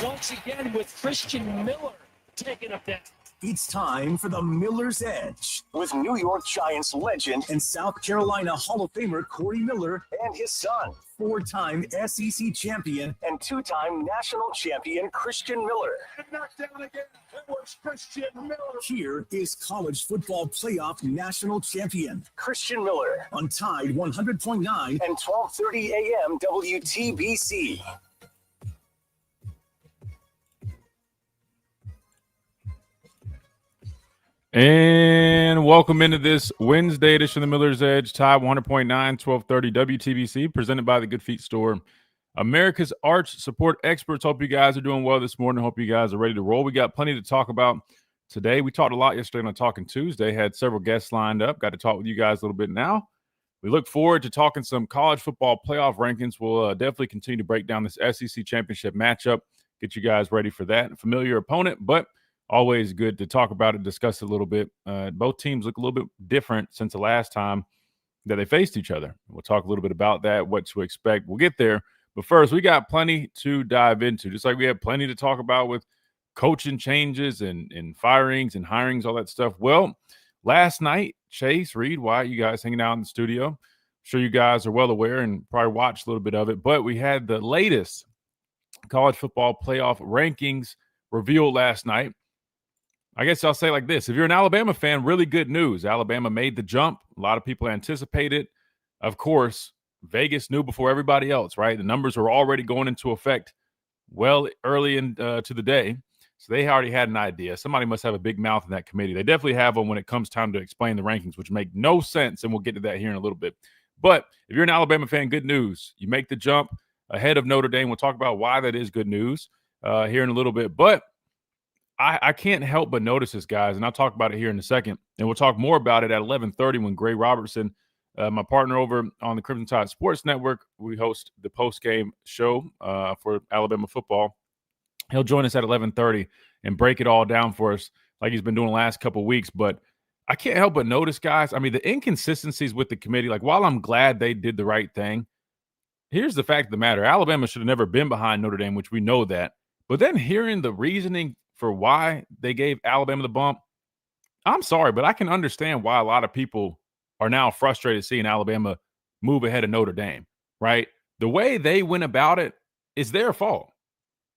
once again with Christian Miller taking up that. It's time for the Miller's Edge with New York Giants legend and South Carolina Hall of Famer Corey Miller and his son, four-time SEC champion and two-time national champion Christian Miller. And knocked down again. It was Christian Miller. Here is college football playoff national champion Christian Miller on Tide 100.9 and 12:30 a.m. WTBC. And welcome into this Wednesday edition of the Miller's Edge, Tide 100.9, 1230 WTBC, presented by the Good Feet Store, America's arch support experts. Hope you guys are doing well this morning. Hope you guys are ready to roll. We got plenty to talk about today. We talked a lot yesterday on Talking Tuesday, had several guests lined up. Got to talk with you guys a little bit now. We look forward to talking some college football playoff rankings. We'll definitely continue to break down this SEC championship matchup, get you guys ready for that. A familiar opponent, but always good to talk about it, discuss it a little bit. Both teams look a little bit different since the last time that they faced each other. We'll talk a little bit about that, what to expect. We'll get there. But first, we got plenty to dive into, just like we have plenty to talk about with coaching changes and firings and hirings, all that stuff. Well, last night, Chase, Reed, Wyatt, you guys hanging out in the studio. I'm sure you guys are well aware and probably watched a little bit of it. But we had the latest college football playoff rankings revealed last night. I guess I'll say like this. If you're an Alabama fan, really good news. Alabama made the jump. A lot of people anticipated. Of course, Vegas knew before everybody else, right? The numbers were already going into effect well early to the day. So they already had an idea. Somebody must have a big mouth in that committee. They definitely have one when it comes time to explain the rankings, which make no sense, and we'll get to that here in a little bit. But if you're an Alabama fan, good news. You make the jump ahead of Notre Dame. We'll talk about why that is good news here in a little bit. But I can't help but notice this, guys, and I'll talk about it here in a second. And we'll talk more about it at 11:30 when Gray Robertson, my partner over on the Crimson Tide Sports Network, we host the post-game show for Alabama football. He'll join us at 11:30 and break it all down for us like he's been doing the last couple of weeks. But I can't help but notice, guys, I mean, the inconsistencies with the committee, like while I'm glad they did the right thing, here's the fact of the matter. Alabama should have never been behind Notre Dame, which we know that. But then hearing the reasoning for why they gave Alabama the bump, I'm sorry, but I can understand why a lot of people are now frustrated seeing Alabama move ahead of Notre Dame, right? The way they went about it is their fault.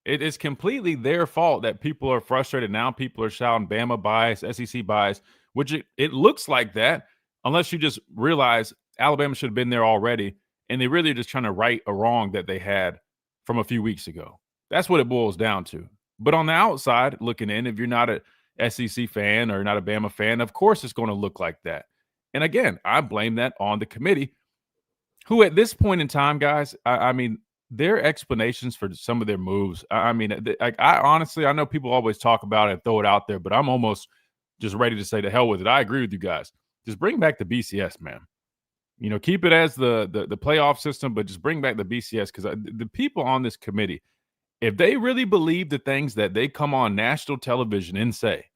It is completely their fault that people are frustrated now. People are shouting Bama bias, SEC bias, which it looks like that unless you just realize Alabama should have been there already, and they really are just trying to right a wrong that they had from a few weeks ago. That's what it boils down to. But on the outside, looking in, if you're not a SEC fan or not a Bama fan, of course it's going to look like that. And again, I blame that on the committee, who at this point in time, guys, I mean, their explanations for some of their moves, I honestly, I know people always talk about it and throw it out there, but I'm almost just ready to say to hell with it. I agree with you guys. Just bring back the BCS, man. You know, keep it as the playoff system, but just bring back the BCS, because the people on this committee, if they really believe the things that they come on national television and say,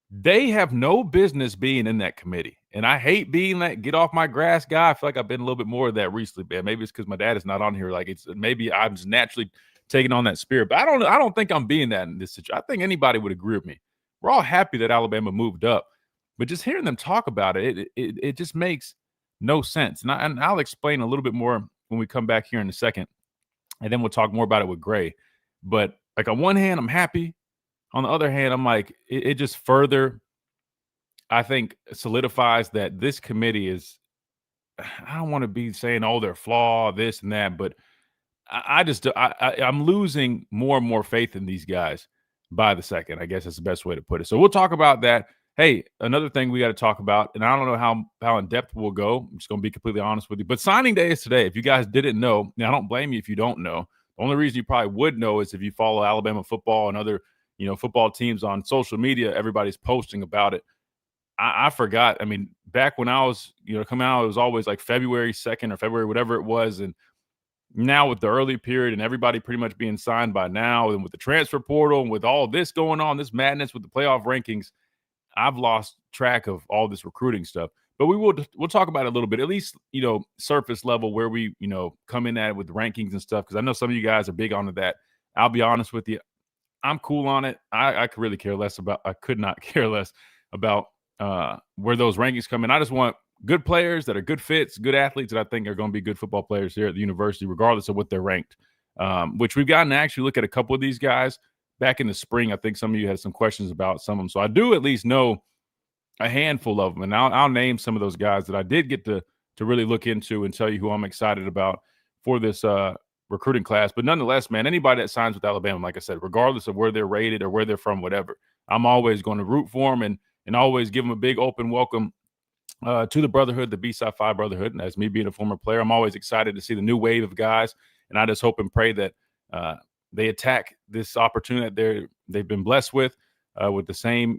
they have no business being in that committee. And I hate being that get off my grass guy. I feel like I've been a little bit more of that recently, man. Maybe it's because my dad is not on here. Like maybe I'm just naturally taking on that spirit. But I don't think I'm being that in this situation. I think anybody would agree with me. We're all happy that Alabama moved up, but just hearing them talk about it just makes no sense. And I'll explain a little bit more when we come back here in a second. And then we'll talk more about it with Gray. But like on one hand, I'm happy. On the other hand, I'm like, it just further, I think, solidifies that this committee is, I don't want to be saying, oh, they're flawed, this and that, but I'm losing more and more faith in these guys by the second. I guess that's the best way to put it. So we'll talk about that. Hey, another thing we got to talk about, and I don't know how in depth we'll go. I'm just going to be completely honest with you. But signing day is today. If you guys didn't know, now I don't blame you if you don't know. The only reason you probably would know is if you follow Alabama football and other, football teams on social media. Everybody's posting about it. I forgot. I mean, back when I was, coming out, it was always like February 2nd or February, whatever it was. And now with the early period and everybody pretty much being signed by now, and with the transfer portal and with all this going on, this madness with the playoff rankings, I've lost track of all this recruiting stuff. But we'll talk about it a little bit, at least, surface level, where we, come in at it with rankings and stuff, because I know some of you guys are big onto that. I'll be honest with you. I'm cool on it. I could really care less about. I could not care less about where those rankings come in. I just want good players that are good fits, good athletes that I think are going to be good football players here at the university, regardless of what they're ranked. Which we've gotten to actually look at a couple of these guys back in the spring. I think some of you had some questions about some of them, so I do at least know a handful of them, and I'll name some of those guys that I did get to really look into and tell you who I'm excited about for this recruiting class. But nonetheless, man, anybody that signs with Alabama, like I said, regardless of where they're rated or where they're from, whatever, I'm always going to root for them and always give them a big open welcome to the brotherhood, the B-Side 5 brotherhood. And as me being a former player, I'm always excited to see the new wave of guys, and I just hope and pray that they attack this opportunity that they've been blessed with the same,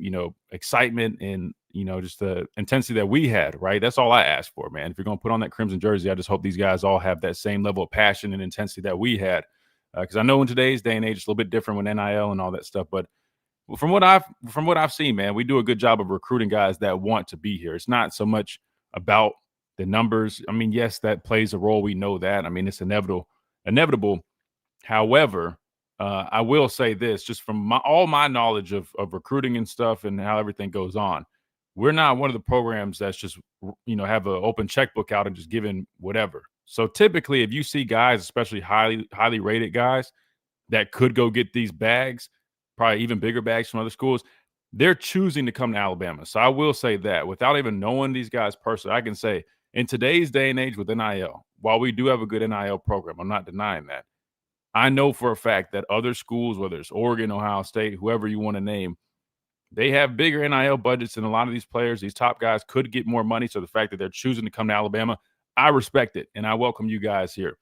excitement and, just the intensity that we had, right? That's all I ask for, man. If you're going to put on that crimson jersey, I just hope these guys all have that same level of passion and intensity that we had. Because I know in today's day and age, it's a little bit different with NIL and all that stuff. But from what I've seen, man, we do a good job of recruiting guys that want to be here. It's not so much about the numbers. I mean, yes, that plays a role. We know that. I mean, it's inevitable. However, I will say this, just from all my knowledge of recruiting and stuff and how everything goes on, we're not one of the programs that's just, have an open checkbook out and just giving whatever. So typically, if you see guys, especially highly rated guys, that could go get these bags, probably even bigger bags from other schools, they're choosing to come to Alabama. So I will say that without even knowing these guys personally, I can say in today's day and age with NIL, while we do have a good NIL program, I'm not denying that. I know for a fact that other schools, whether it's Oregon, Ohio State, whoever you want to name, they have bigger NIL budgets than a lot of these players. These top guys could get more money. So the fact that they're choosing to come to Alabama, I respect it, and I welcome you guys here.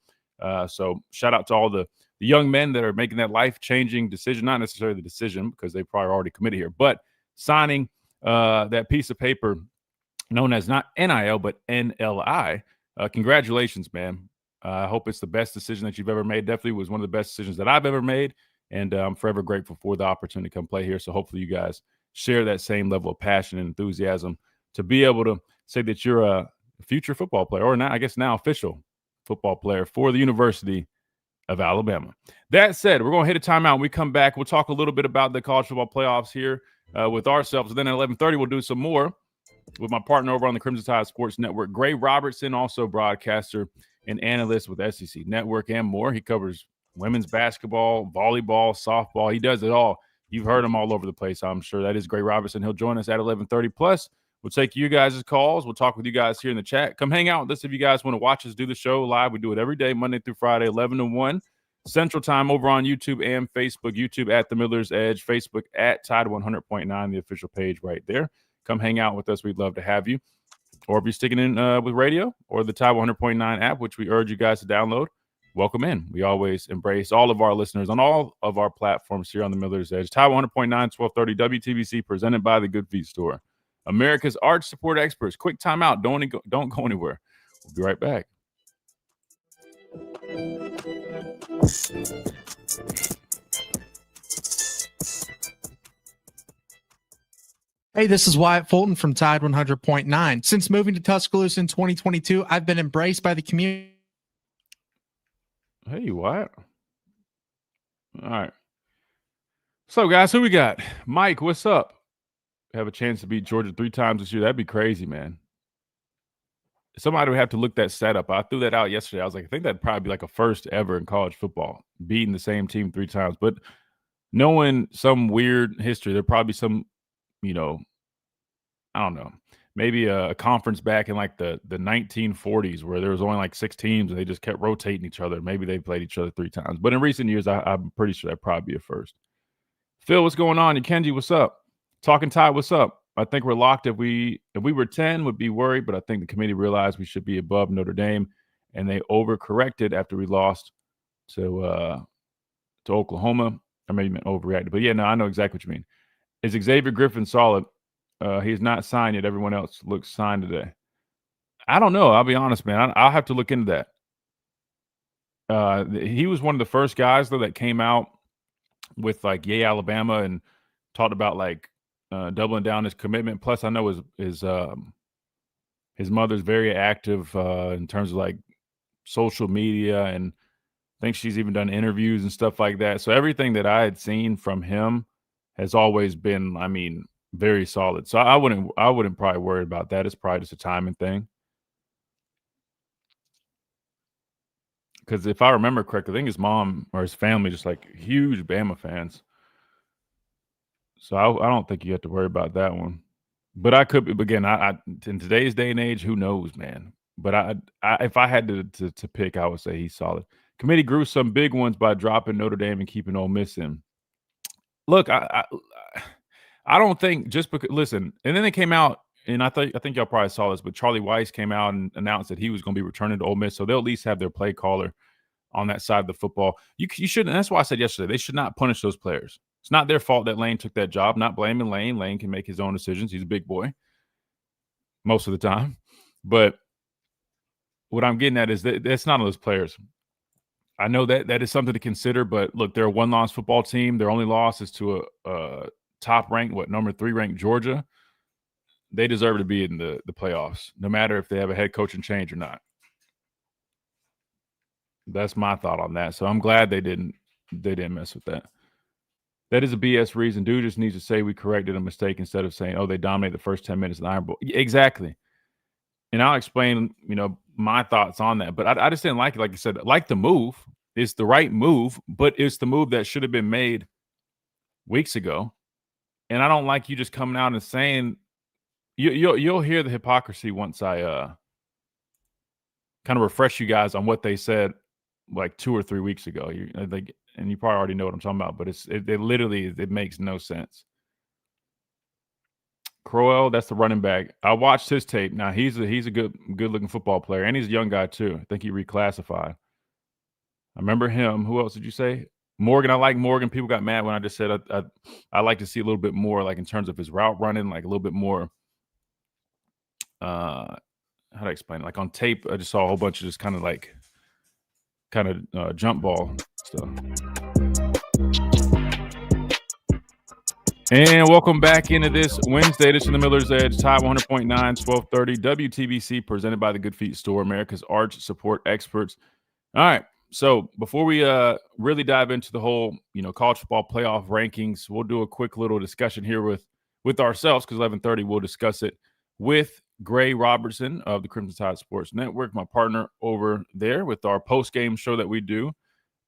So shout out to all the young men that are making that life-changing decision, not necessarily the decision because they probably already committed here, but signing that piece of paper known as not NIL, but NLI. Congratulations, man. I hope it's the best decision that you've ever made. Definitely was one of the best decisions that I've ever made, and I'm forever grateful for the opportunity to come play here. So hopefully you guys share that same level of passion and enthusiasm to be able to say that you're a future football player, or now, I guess now official football player for the University of Alabama. That said, we're going to hit a timeout. When we come back, we'll talk a little bit about the college football playoffs here with ourselves. And then at 11:30, we'll do some more with my partner over on the Crimson Tide Sports Network, Gray Robertson, also broadcaster and analyst with SEC Network and more. He covers women's basketball, volleyball, softball. He does it all. You've heard him all over the place, I'm sure. That is Gray Robertson. He'll join us at 11:30. Plus, we'll take you guys' calls. We'll talk with you guys here in the chat. Come hang out with us if you guys want to watch us do the show live. We do it every day, Monday through Friday, 11 to 1 Central Time over on YouTube and Facebook. YouTube at The Miller's Edge, Facebook at Tide 100.9, the official page right there. Come hang out with us. We'd love to have you. Or if you're sticking in with radio or the Tide 100.9 app, which we urge you guys to download, welcome in. We always embrace all of our listeners on all of our platforms here on the Miller's Edge. Tide 100.9, 1230 WTBC, presented by the Good Feet Store. America's arch support experts. Quick timeout. Don't go anywhere. We'll be right back. Hey, this is Wyatt Fulton from Tide 100.9. Since moving to Tuscaloosa in 2022, I've been embraced by the community. Hey, Wyatt. All right. So, guys, who we got? Mike, what's up? Have a chance to beat Georgia 3 times this year. That'd be crazy, man. Somebody would have to look that set up. I threw that out yesterday. I was like, I think that'd probably be like a first ever in college football, beating the same team 3 times. But knowing some weird history, there'd probably be some, I don't know, maybe a conference back in like the 1940s where there was only like 6 teams and they just kept rotating each other. Maybe they played each other 3 times. But in recent years, I'm pretty sure that'd probably be a first. Phil, what's going on? And Kenji, what's up? Talking Tide, what's up? I think we're locked. If we were 10, would be worried, but I think the committee realized we should be above Notre Dame, and they overcorrected after we lost to Oklahoma. Or maybe meant overreacted. But yeah, no, I know exactly what you mean. Is Xavier Griffin solid? He's not signed yet. Everyone else looks signed today. I don't know. I'll be honest, man. I'll have to look into that. He was one of the first guys, though, that came out with like Yay Alabama and talked about like doubling down his commitment. Plus, I know his mother's very active in terms of like social media and think she's even done interviews and stuff like that. So everything that I had seen from him has always been, I mean, very solid. So I wouldn't probably worry about that. It's probably just a timing thing. Because if I remember correctly, I think his mom or his family just like huge Bama fans. So I don't think you have to worry about that one. But I could be, again, I in today's day and age, who knows, man. But I if I had to pick, I would say he's solid. Committee grew some big ones by dropping Notre Dame and keeping Ole Miss in. Look, I don't think just because listen, and then they came out, and I think y'all probably saw this, but Charlie Weiss came out and announced that he was going to be returning to Ole Miss, so they'll at least have their play caller on that side of the football. You shouldn't. That's why I said yesterday they should not punish those players. It's not their fault that Lane took that job. Not blaming Lane. Lane can make his own decisions. He's a big boy most of the time. But what I'm getting at is that that's not on those players. I know that is something to consider, but look, they're a one-loss football team. Their only loss is to a top-ranked, number 3 ranked Georgia. They deserve to be in the playoffs, no matter if they have a head coaching change or not. That's my thought on that. So I'm glad they didn't mess with that. That is a BS reason. Dude just needs to say we corrected a mistake instead of saying, oh, they dominated the first 10 minutes of the Iron Bowl. Exactly. And I'll explain, my thoughts on that. But I just didn't like it. Like I said, like the move. It's the right move, but it's the move that should have been made weeks ago. And I don't like you just coming out and saying you'll hear the hypocrisy once I kind of refresh you guys on what they said like 2 or 3 weeks ago. And you probably already know what I'm talking about, but it makes no sense. Crowell, that's the running back. I watched his tape. Now he's a good looking football player, and he's a young guy too. I think he reclassified. I remember him. Who else did you say? Morgan. I like Morgan. People got mad when I just said I like to see a little bit more, like in terms of his route running, like a little bit more. How do I explain it? Like on tape, I just saw a whole bunch of just kind of jump ball stuff. And welcome back into this Wednesday edition of the Miller's Edge, Tide 100.9, 1230, WTBC, presented by the Good Feet Store, America's arch support experts. All right, so before we really dive into the whole, college football playoff rankings, we'll do a quick little discussion here with ourselves, because 11:30 we'll discuss it with Gray Robertson of the Crimson Tide Sports Network, my partner over there, with our post-game show that we do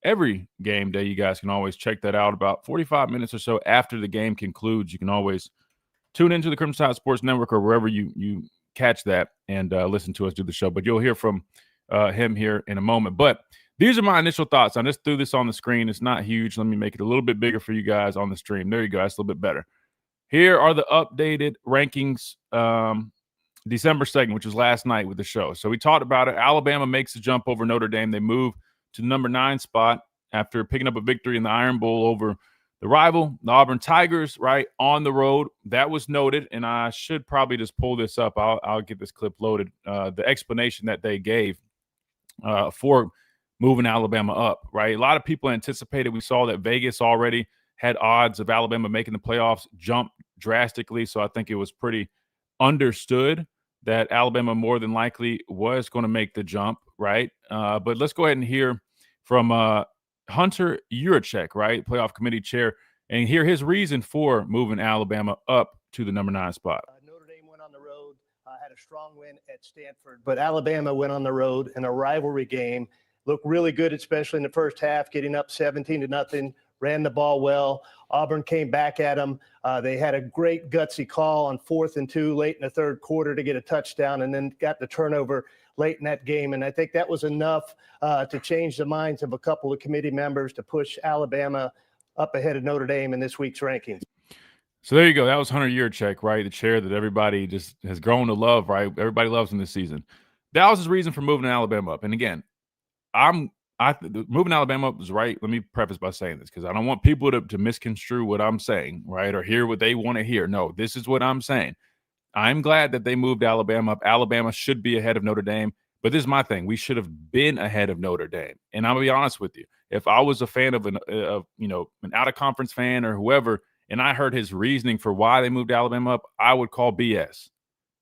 every game day. You guys can always check that out about 45 minutes or so after the game concludes. You can always tune into the Crimson Tide Sports Network or wherever you catch that and listen to us do the show. But you'll hear from him here in a moment. But these are my initial thoughts. I just threw this on the screen. It's not huge. Let me make it a little bit bigger for you guys on the stream. There you go. That's a little bit better. Here are the updated rankings, December 2nd, which was last night with the show. So we talked about it. Alabama makes a jump over Notre Dame. They move to the number 9 spot after picking up a victory in the Iron Bowl over the rival, the Auburn Tigers, right, on the road. That was noted, and I should probably just pull this up. I'll get this clip loaded. The explanation that they gave for moving Alabama up, right? A lot of people anticipated. We saw that Vegas already had odds of Alabama making the playoffs jump drastically, so I think it was pretty understood that Alabama more than likely was going to make the jump, right? But let's go ahead and hear from Hunter Yurachek, right, playoff committee chair, and hear his reason for moving Alabama up to the number 9 spot. Notre Dame went on the road, had a strong win at Stanford, but Alabama went on the road in a rivalry game, looked really good, especially in the first half, getting up 17-0, ran the ball well. Auburn came back at them. They had a great gutsy call on 4th and 2 late in the third quarter to get a touchdown, and then got the turnover late in that game. And I think that was enough to change the minds of a couple of committee members to push Alabama up ahead of Notre Dame in this week's rankings. So there you go. That was Hunter Yurachek, right? The chair that everybody just has grown to love, right? Everybody loves him this season. That was his reason for moving Alabama up. And again, moving Alabama up is right. Let me preface by saying this, because I don't want people to misconstrue what I'm saying, right, or hear what they want to hear. No, this is what I'm saying. I'm glad that they moved Alabama up. Alabama should be ahead of Notre Dame, but this is my thing. We should have been ahead of Notre Dame. And I'm gonna be honest with you. If I was a fan of an out-of-conference fan or whoever, and I heard his reasoning for why they moved Alabama up, I would call BS,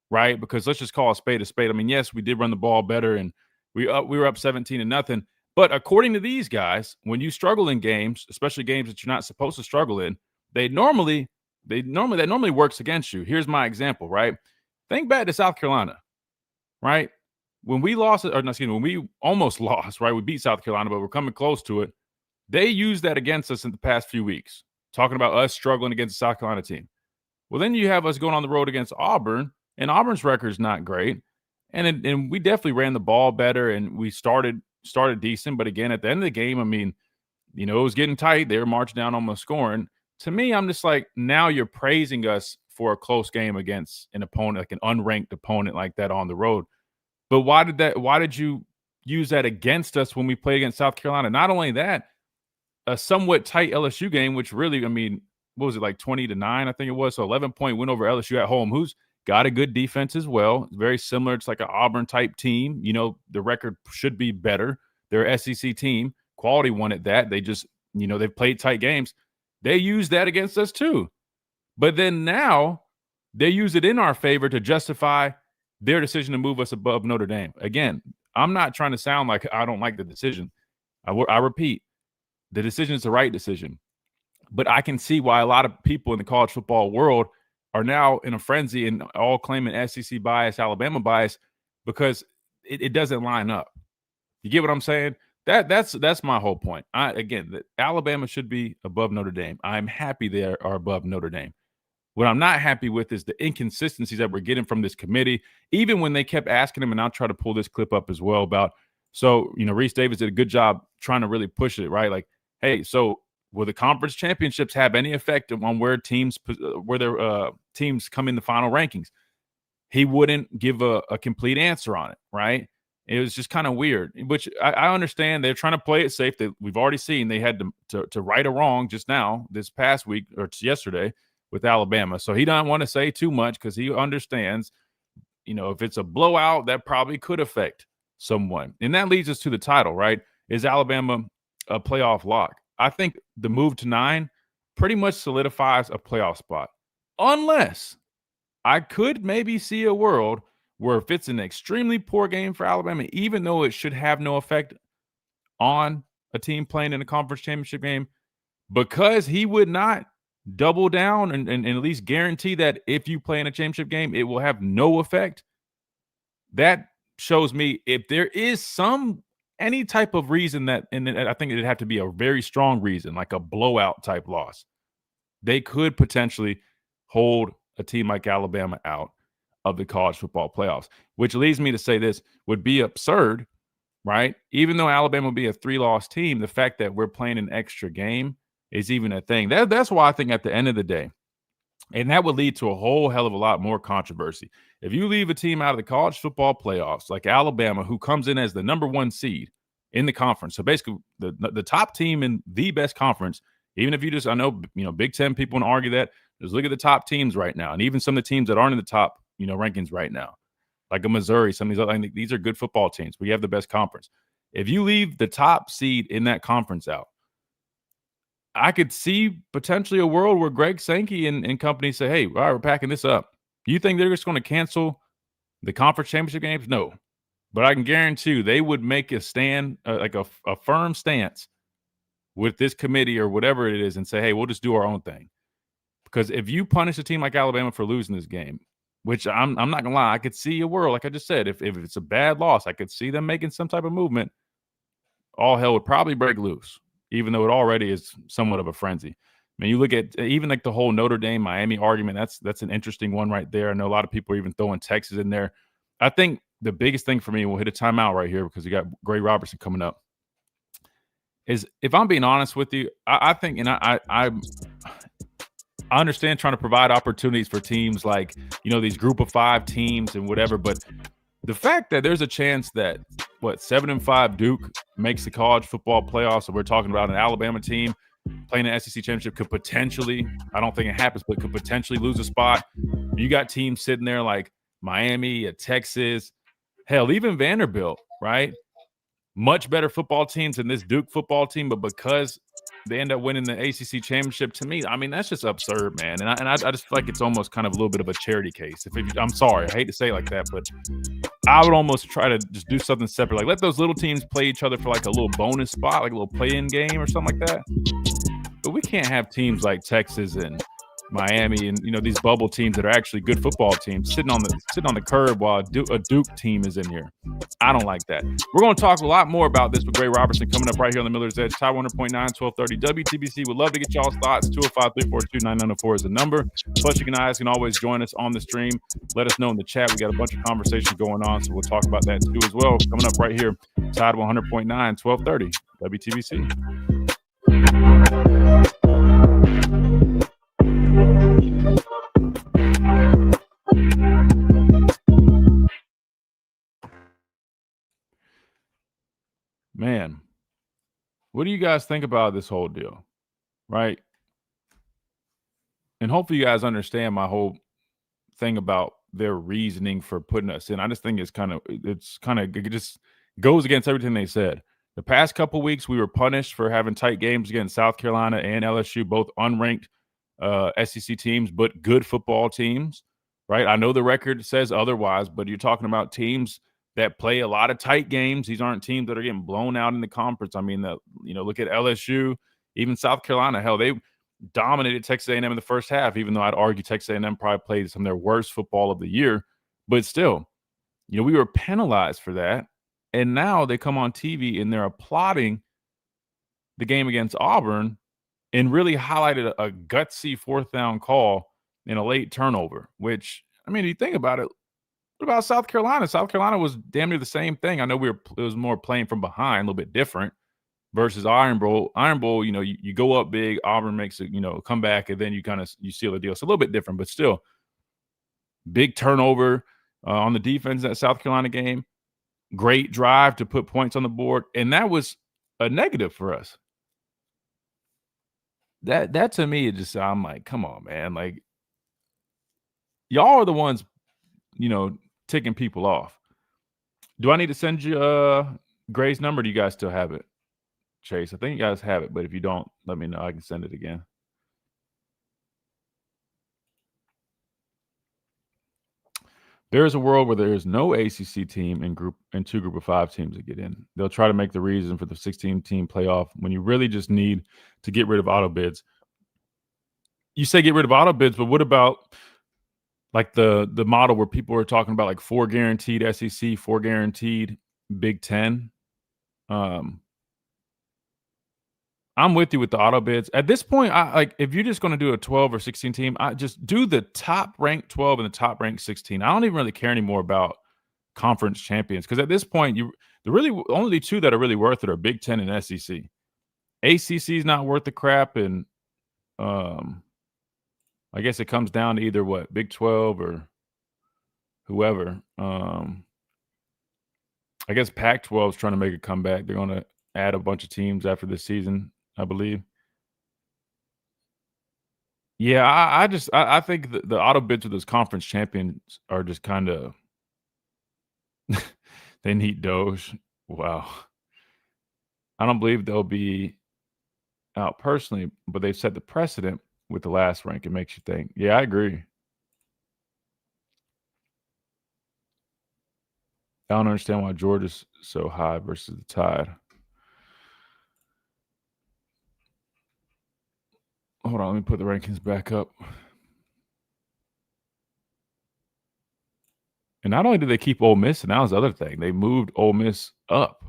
right? Because let's just call a spade a spade. I mean, yes, we did run the ball better, and we were up 17-0. But according to these guys, when you struggle in games, especially games that you're not supposed to struggle in, that normally works against you. Here's my example, right? Think back to South Carolina, right? When we lost, or excuse me, when we almost lost, right? We beat South Carolina, but we're coming close to it. They used that against us in the past few weeks, talking about us struggling against the South Carolina team. Well, then you have us going on the road against Auburn, and Auburn's record is not great. And we definitely ran the ball better, and we started decent. But again, at the end of the game, I mean, it was getting tight. They were marching down, almost scoring. To me, I'm just like, now you're praising us for a close game against an opponent, like an unranked opponent like that on the road. But why did you use that against us when we played against South Carolina? Not only that, a somewhat tight LSU game, which really, I mean, what was it, like 20-9, I think it was. So 11-point win over LSU at home, who's got a good defense as well. Very similar. It's like an Auburn type team. The record should be better. They're an SEC team. Quality wanted that. They just, they've played tight games. They use that against us too. But then now they use it in our favor to justify their decision to move us above Notre Dame. Again, I'm not trying to sound like I don't like the decision. I repeat, the decision is the right decision. But I can see why a lot of people in the college football world are now in a frenzy and all claiming SEC bias, Alabama bias, because it doesn't line up. You get what I'm saying? That's my whole point. Again, Alabama should be above Notre Dame. I'm happy they are above Notre Dame. What I'm not happy with is the inconsistencies that we're getting from this committee, even when they kept asking him, and I'll try to pull this clip up as well about, so, Reese Davis did a good job trying to really push it, right? Like, hey, so will the conference championships have any effect on where their teams come in the final rankings? He wouldn't give a complete answer on it, right? It was just kind of weird, which I understand. They're trying to play it safe. We've already seen they had to right a wrong just now, this past week or yesterday with Alabama. So he doesn't want to say too much because he understands, if it's a blowout, that probably could affect someone. And that leads us to the title, right? Is Alabama a playoff lock? I think the move to 9 pretty much solidifies a playoff spot. Unless I could maybe see a world where if it's an extremely poor game for Alabama, even though it should have no effect on a team playing in a conference championship game, because he would not double down and at least guarantee that if you play in a championship game, it will have no effect. That shows me if there is any type of reason that, and I think it'd have to be a very strong reason, like a blowout type loss, they could potentially hold a team like Alabama out of the college football playoffs, which leads me to say this would be absurd, right? Even though Alabama will be a 3-loss team, the fact that we're playing an extra game is even a thing. That's why I think at the end of the day, and that would lead to a whole hell of a lot more controversy. If you leave a team out of the college football playoffs, like Alabama, who comes in as the number 1 seed in the conference, so basically the top team in the best conference, even if you just, I know, Big Ten people want to argue that, just look at the top teams right now, and even some of the teams that aren't in the top, rankings right now, like a Missouri, some of these other, I think these are good football teams. We have the best conference. If you leave the top seed in that conference out, I could see potentially a world where Greg Sankey and company say, hey, all right, we're packing this up. You think they're just going to cancel the conference championship games? No. But I can guarantee you they would make a stand, like a firm stance with this committee or whatever it is and say, hey, we'll just do our own thing. Because if you punish a team like Alabama for losing this game, which I'm not going to lie, I could see a world, like I just said, if it's a bad loss, I could see them making some type of movement. All hell would probably break loose, even though it already is somewhat of a frenzy. I mean, you look at even like the whole Notre Dame Miami argument. That's an interesting one right there. I know a lot of people are even throwing Texas in there. I think the biggest thing for me, we'll hit a timeout right here because we got Gray Robertson coming up, is if I'm being honest with you, I think, and I understand trying to provide opportunities for teams like, these group of 5 teams and whatever, but the fact that there's a chance that 7-5 Duke makes the college football playoffs, so we're talking about an Alabama team playing an SEC championship could potentially, I don't think it happens, but could potentially lose a spot. You got teams sitting there like Miami, Texas, hell, even Vanderbilt, right? Much better football teams than this Duke football team, but because they end up winning the ACC championship, to me, I mean, that's just absurd, man. And I just feel like it's almost kind of a little bit of a charity case. I'm sorry, I hate to say it like that, but I would almost try to just do something separate. Like, let those little teams play each other for like a little bonus spot, like a little play-in game or something like that. But we can't have teams like Texas and Miami and, you know, these bubble teams that are actually good football teams sitting on the curb while a Duke team is in here. I don't like that. We're going to talk a lot more about this with Gray Robertson coming up right here on the Miller's Edge. Tide 100.9, 1230 WTBC. Would love to get y'all's thoughts. 205-342-9904 is the number. Plus, you guys can always join us on the stream. Let us know in the chat. We got a bunch of conversation going on, so we'll talk about that too as well. Coming up right here, Tide 100.9, 1230 WTBC. Man, what do you guys think about this whole deal? Right? And hopefully you guys understand my whole thing about their reasoning for putting us in. I just think it just goes against everything they said. The past couple weeks, we were punished for having tight games against South Carolina and LSU, both unranked SEC teams, but good football teams, right? I know the record says otherwise, but you're talking about teams that play a lot of tight games. These aren't teams that are getting blown out in the conference. I mean, look at LSU, even South Carolina. Hell, they dominated Texas A&M in the first half, even though I'd argue Texas A&M probably played some of their worst football of the year. But still, we were penalized for that. And now they come on TV and they're applauding the game against Auburn and really highlighted a gutsy fourth down call in a late turnover, which, I mean, you think about it, what about South Carolina? South Carolina was damn near the same thing. I know it was more playing from behind, a little bit different versus Iron Bowl. Iron Bowl, you go up big, Auburn makes a, comeback, and then you seal the deal. It's a little bit different, but still big turnover on the defense in that South Carolina game. Great drive to put points on the board, and that was a negative for us. That to me, I'm like, come on, man. Like, y'all are the ones, ticking people off. Do I need to send you Gray's number? Do you guys still have it, Chase? I think you guys have it, but if you don't, let me know. I can send it again. There is a world where there is no ACC team and two group of 5 teams that get in. They'll try to make the reason for the 16-team playoff when you really just need to get rid of auto bids. You say get rid of auto bids, but what about like the model where people are talking about like 4 guaranteed SEC, 4 guaranteed Big Ten? I'm with you with the auto bids. At this point, if you're just going to do a 12 or 16 team, I just do the top ranked 12 and the top ranked 16. I don't even really care anymore about conference champions because at this point, the really only 2 that are really worth it are Big Ten and SEC. ACC is not worth the crap, and I guess it comes down to either Big 12 or whoever. I guess Pac-12 is trying to make a comeback. They're going to add a bunch of teams after this season, I believe. Yeah, I think the auto bids with those conference champions are just kind of they need Doge. Wow. I don't believe they'll be out personally, but they've set the precedent with the last rank. It makes you think. Yeah, I agree. I don't understand why Georgia's so high versus the Tide. Hold on, let me put the rankings back up. And not only did they keep Ole Miss, and that was the other thing, they moved Ole Miss up.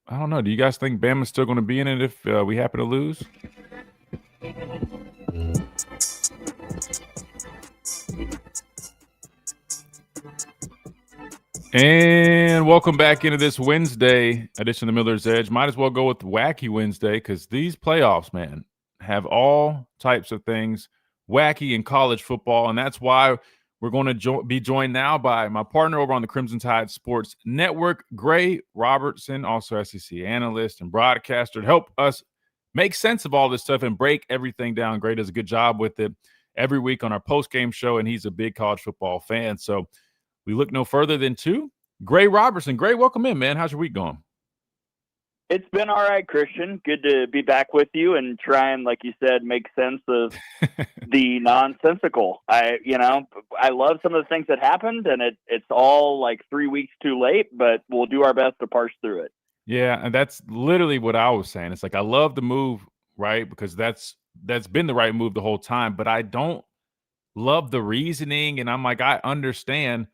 I don't know. Do you guys think Bama's still going to be in it if we happen to lose? And welcome back into this Wednesday edition of the Miller's Edge. Might as well go with Wacky Wednesday because these playoffs, man, have all types of things wacky in college football. And that's why we're going to be joined now by my partner over on the Crimson Tide Sports Network, Gray Robertson, also SEC analyst and broadcaster, to help us make sense of all this stuff and break everything down. Gray does a good job with it every week on our post-game show, and he's a big college football fan. So we look no further than to Gray Robertson. Gray, welcome in, man. How's your week going? It's been all right, Christian. Good to be back with you and try and, like you said, make sense of the nonsensical. I love some of the things that happened, and it's all like 3 weeks too late, but we'll do our best to parse through it. Yeah, and that's literally what I was saying. It's like I love the move, right? Because that's been the right move the whole time, but I don't love the reasoning, and I'm like, I understand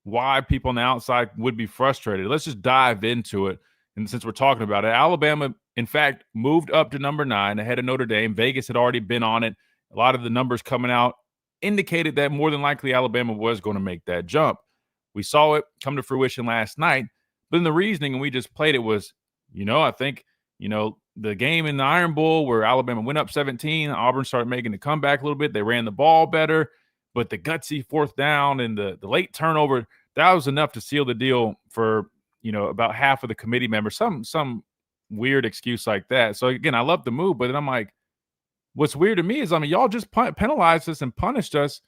why people on the outside would be frustrated. Let's just dive into it. And since we're talking about it, Alabama, in fact, moved up to number 9 ahead of Notre Dame. Vegas had already been on it. A lot of the numbers coming out indicated that more than likely Alabama was going to make that jump. We saw it come to fruition last night. But then the reasoning, and we just played it, was, I think, the game in the Iron Bowl where Alabama went up 17, Auburn started making the comeback a little bit. They ran the ball better, but the gutsy 4th down and the late turnover, that was enough to seal the deal for, about half of the committee members, some weird excuse like that. So again, I love the move, but then I'm like, what's weird to me is, y'all just penalized us and punished us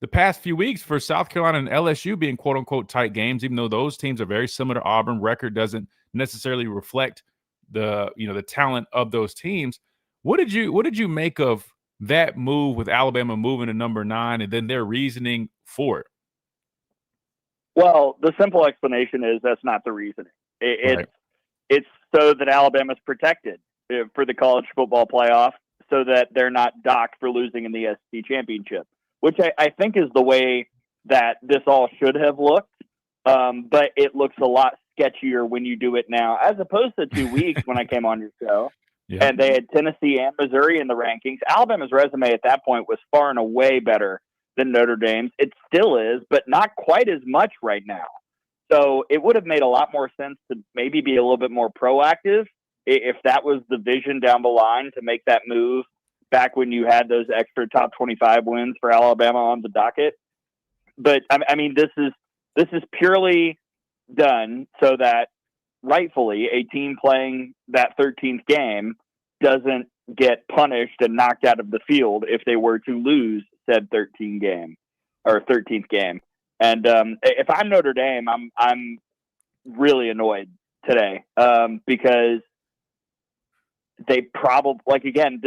the past few weeks for South Carolina and LSU being quote unquote tight games, even though those teams are very similar to Auburn. Record doesn't necessarily reflect the talent of those teams. What did you make of that move with Alabama moving to number 9 and then their reasoning for it? Well, the simple explanation is that's not the reasoning. It's so that Alabama's protected for the college football playoff, so that they're not docked for losing in the SEC championship, which I think is the way that this all should have looked. But it looks a lot sketchier when you do it now, as opposed to 2 weeks when I came on your show. Yeah. And they had Tennessee and Missouri in the rankings. Alabama's resume at that point was far and away better than Notre Dame's. It still is, but not quite as much right now. So it would have made a lot more sense to maybe be a little bit more proactive if that was the vision down the line, to make that move back when you had those extra top 25 wins for Alabama on the docket. But I mean, this is purely done so that rightfully a team playing that 13th game doesn't get punished and knocked out of the field if they were to lose said 13th game. And if I'm Notre Dame, I'm really annoyed today because they probably, like, again,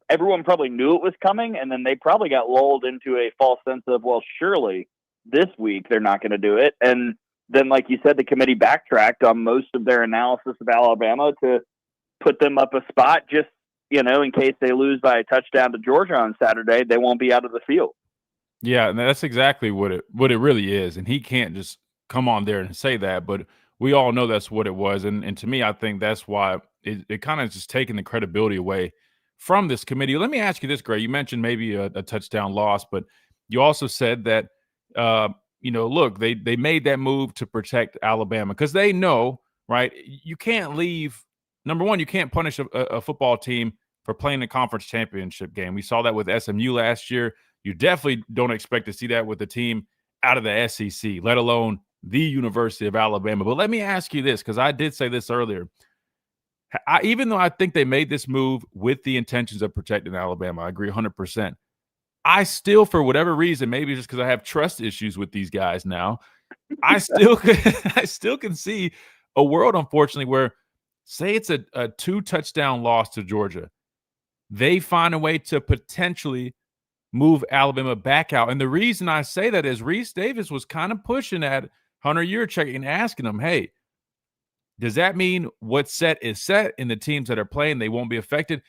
everyone probably knew it was coming, and then they probably got lulled into a false sense of, well, surely this week they're not going to do it. And then, like you said, the committee backtracked on most of their analysis of Alabama to put them up a spot just, in case they lose by a touchdown to Georgia on Saturday, they won't be out of the field. Yeah, and that's exactly what it really is. And he can't just come on there and say that, but we all know that's what it was. And to me, I think that's why it kind of just taking the credibility away from this committee. Let me ask you this, Gray. You mentioned maybe a touchdown loss, but you also said that, look, they made that move to protect Alabama because they know, right, you can't leave. Number one, you can't punish a football team for playing a conference championship game. We saw that with SMU last year. You definitely don't expect to see that with a team out of the SEC, let alone the University of Alabama. But let me ask you this, because I did say this earlier. Even though I think they made this move with the intentions of protecting Alabama, I agree 100%. I still, for whatever reason, maybe just because I have trust issues with these guys now, I still can see a world, unfortunately, where, say it's a 2-touchdown loss to Georgia, they find a way to potentially move Alabama back out. And the reason I say that is Reese Davis was kind of pushing at Hunter Yurachek and asking him, hey, does that mean what's set is set and the teams that are playing, they won't be affected?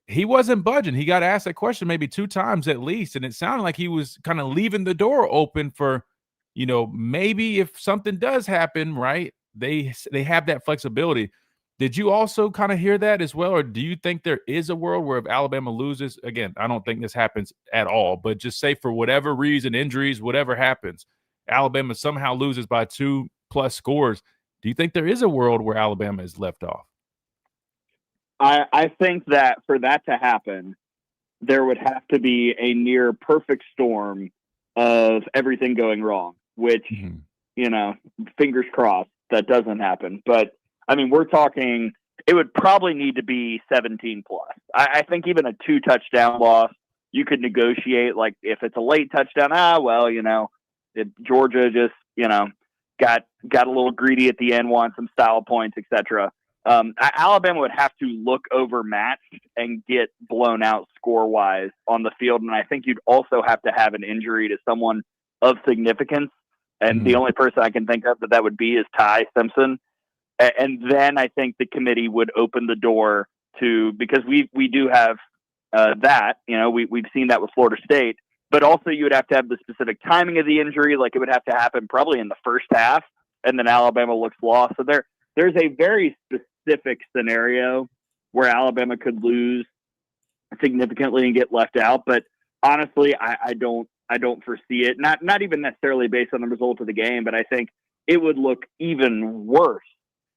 He wasn't budging. He got asked that question maybe 2 times at least, and it sounded like he was kind of leaving the door open for, maybe if something does happen, right, they have that flexibility. Did you also kind of hear that as well, or do you think there is a world where if Alabama loses, again, I don't think this happens at all, but just say for whatever reason, injuries, whatever happens, Alabama somehow loses by 2+ scores, do you think there is a world where Alabama is left off? I think that for that to happen, there would have to be a near perfect storm of everything going wrong, which, fingers crossed that doesn't happen. But I mean, we're talking, it would probably need to be 17+. I think even a 2-touchdown loss, you could negotiate. Like if it's a late touchdown, Georgia just, got a little greedy at the end, want some style points, etc. Alabama would have to look overmatched and get blown out score-wise on the field, and I think you'd also have to have an injury to someone of significance, and the only person I can think of that would be is Ty Simpson. And then I think the committee would open the door to, because we do have that, we've seen that with Florida State, but also you would have to have the specific timing of the injury. Like, it would have to happen probably in the first half, and then Alabama looks lost. So there's a very specific scenario where Alabama could lose significantly and get left out. But honestly, I don't foresee it. Not even necessarily based on the result of the game, but I think it would look even worse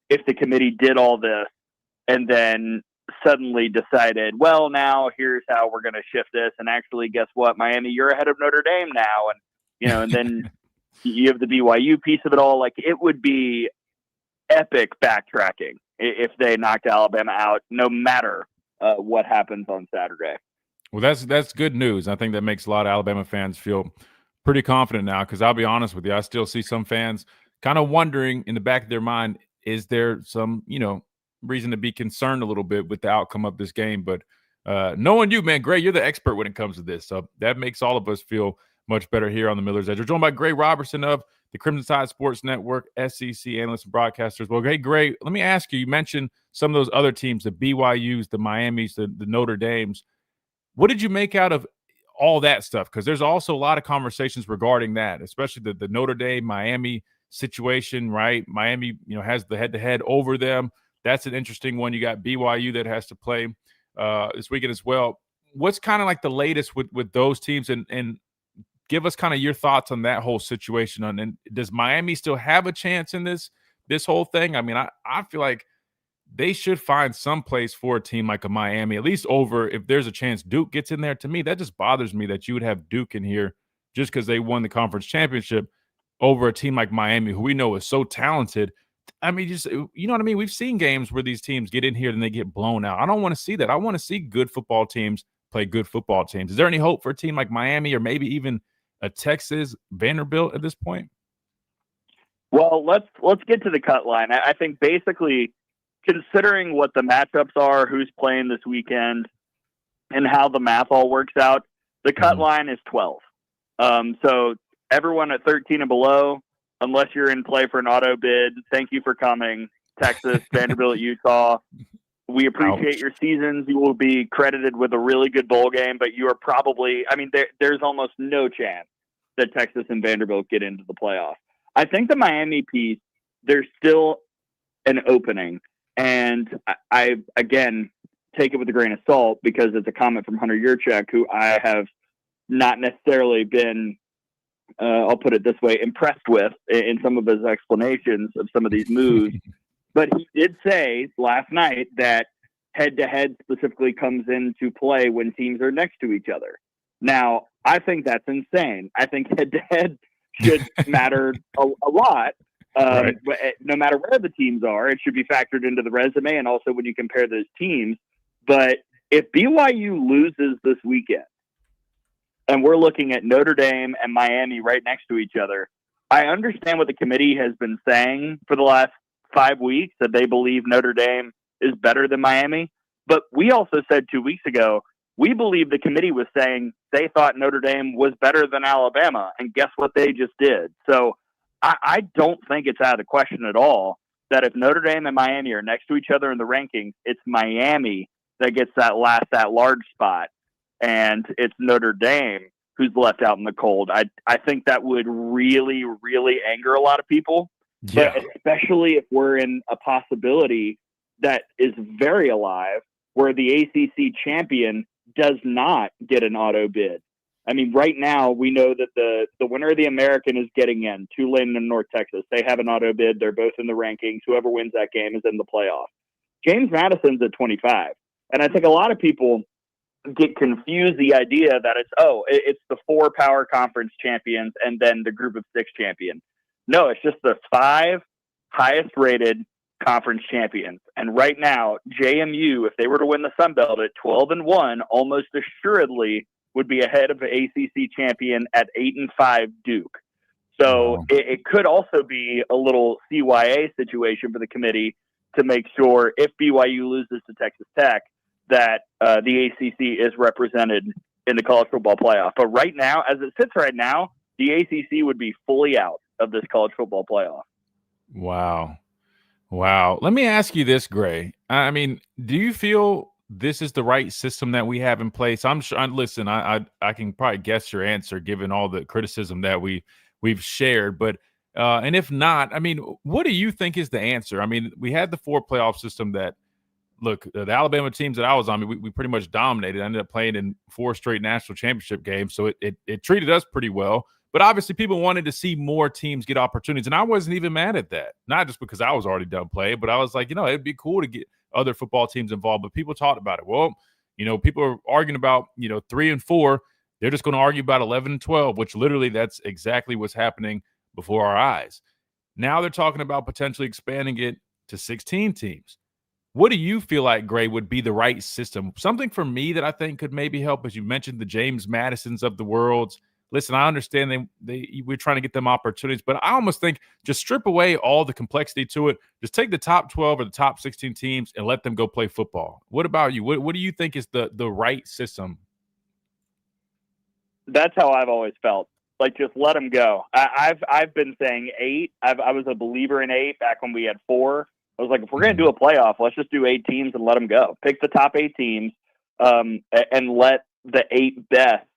if the committee did all this and then suddenly decided, well, now here's how we're going to shift this. And actually, guess what, Miami, you're ahead of Notre Dame now. And, and then you have the BYU piece of it all. Like, it would be epic backtracking if they knocked Alabama out, no matter what happens on Saturday. Well, that's good news. I think that makes a lot of Alabama fans feel pretty confident now, because I'll be honest with you, I still see some fans kind of wondering in the back of their mind, is there some, reason to be concerned a little bit with the outcome of this game? But knowing you, man, Gray, you're the expert when it comes to this. So that makes all of us feel much better here on the Miller's Edge. We're joined by Gray Robertson of the Crimson Tide Sports Network, SEC analyst and broadcasters. Well, hey, Gray, let me ask you mentioned some of those other teams, the BYUs, the Miamis, the Notre Dames. What did you make out of all that stuff? Because there's also a lot of conversations regarding that, especially the Notre Dame, Miami situation, right? Miami, has the head-to-head over them. That's an interesting one. You got BYU that has to play this weekend as well. What's kind of like the latest with those teams, and give us kind of your thoughts on that whole situation. And does Miami still have a chance in this whole thing? I mean, I feel like they should find some place for a team like a Miami, at least over, if there's a chance Duke gets in there. To me, that just bothers me that you would have Duke in here just because they won the conference championship over a team like Miami, who we know is so talented. I mean, just, you know what I mean? We've seen games where these teams get in here and they get blown out. I don't want to see that. I want to see good football teams play good football teams. Is there any hope for a team like Miami, or maybe even a Texas, Vanderbilt at this point? Well, let's get to the cut line. I think basically, considering what the matchups are, who's playing this weekend, and how the math all works out, the cut line is 12. So everyone at 13 and below, unless you're in play for an auto bid, thank you for coming. Texas, Vanderbilt, Utah. We appreciate your seasons. You will be credited with a really good bowl game, but you are probably, there's almost no chance that Texas and Vanderbilt get into the playoff. I think the Miami piece, there's still an opening. And I again, take it with a grain of salt, because it's a comment from Hunter Yurchek, who I have not necessarily been, I'll put it this way, impressed with in some of his explanations of some of these moves. But he did say last night that head-to-head specifically comes into play when teams are next to each other. Now, I think that's insane. I think head-to-head should matter a lot. Right. No matter where the teams are, it should be factored into the resume, and also when you compare those teams. But if BYU loses this weekend, and we're looking at Notre Dame and Miami right next to each other, I understand what the committee has been saying for the last 5 weeks, that they believe Notre Dame is better than Miami. But we also said 2 weeks ago, we believe the committee was saying they thought Notre Dame was better than Alabama. And guess what they just did? So I don't think it's out of the question at all that if Notre Dame and Miami are next to each other in the rankings, it's Miami that gets that large spot. And it's Notre Dame who's left out in the cold. I think that would really, really anger a lot of people. Yeah. But especially if we're in a possibility that is very alive, where the ACC champion does not get an auto bid. I mean, right now we know that the winner of the American is getting in, Tulane and North Texas. They have an auto bid. They're both in the rankings. Whoever wins that game is in the playoff. James Madison's at 25. And I think a lot of people get confused the idea that it's the 4 power conference champions and then the group of 6 champion. No, it's just the 5 highest rated conference champions. And right now, JMU, if they were to win the Sun Belt at 12-1, almost assuredly would be ahead of the ACC champion at 8-5 Duke. So it could also be a little CYA situation for the committee, to make sure if BYU loses to Texas Tech that the ACC is represented in the college football playoff. But right now, as it sits right now, the ACC would be fully out of this college football playoff. Wow. Let me ask you this, Gray. I mean, do you feel this is the right system that we have in place? I'm sure. Listen, I can probably guess your answer given all the criticism that we've shared. But and if not, I mean, what do you think is the answer? I mean, we had the 4 playoff system that. Look, the Alabama teams that I was on, we pretty much dominated. I ended up playing in 4 straight national championship games, so it treated us pretty well. But obviously, people wanted to see more teams get opportunities, and I wasn't even mad at that. Not just because I was already done playing, but I was like, it'd be cool to get other football teams involved. But people talked about it. Well, people are arguing about 3 and 4. They're just going to argue about 11 and 12, which literally that's exactly what's happening before our eyes. Now they're talking about potentially expanding it to 16 teams. What do you feel like, Gray, would be the right system? Something for me that I think could maybe help, as you mentioned, the James Madisons of the world. Listen, I understand we're trying to get them opportunities, but I almost think just strip away all the complexity to it. Just take the top 12 or the top 16 teams and let them go play football. What about you? What do you think is the right system? That's how I've always felt. Like, just let them go. I've been saying 8. I was a believer in 8 back when we had 4. I was like, if we're going to do a playoff, let's just do 8 teams and let them go. Pick the top 8 teams and let the 8 best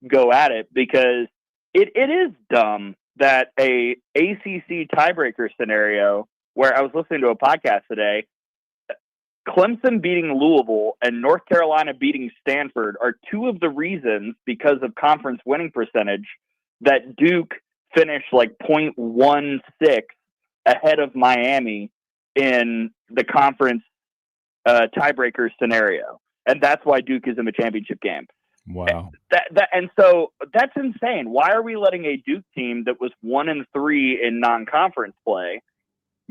go at it, because it is dumb that a ACC tiebreaker scenario where I was listening to a podcast today, Clemson beating Louisville and North Carolina beating Stanford are 2 of the reasons, because of conference winning percentage, that Duke finished like 0.16 ahead of Miami in the conference tiebreaker scenario. And that's why Duke is in the championship game. Wow. And so that's insane. Why are we letting a Duke team that was 1 and 3 in non-conference play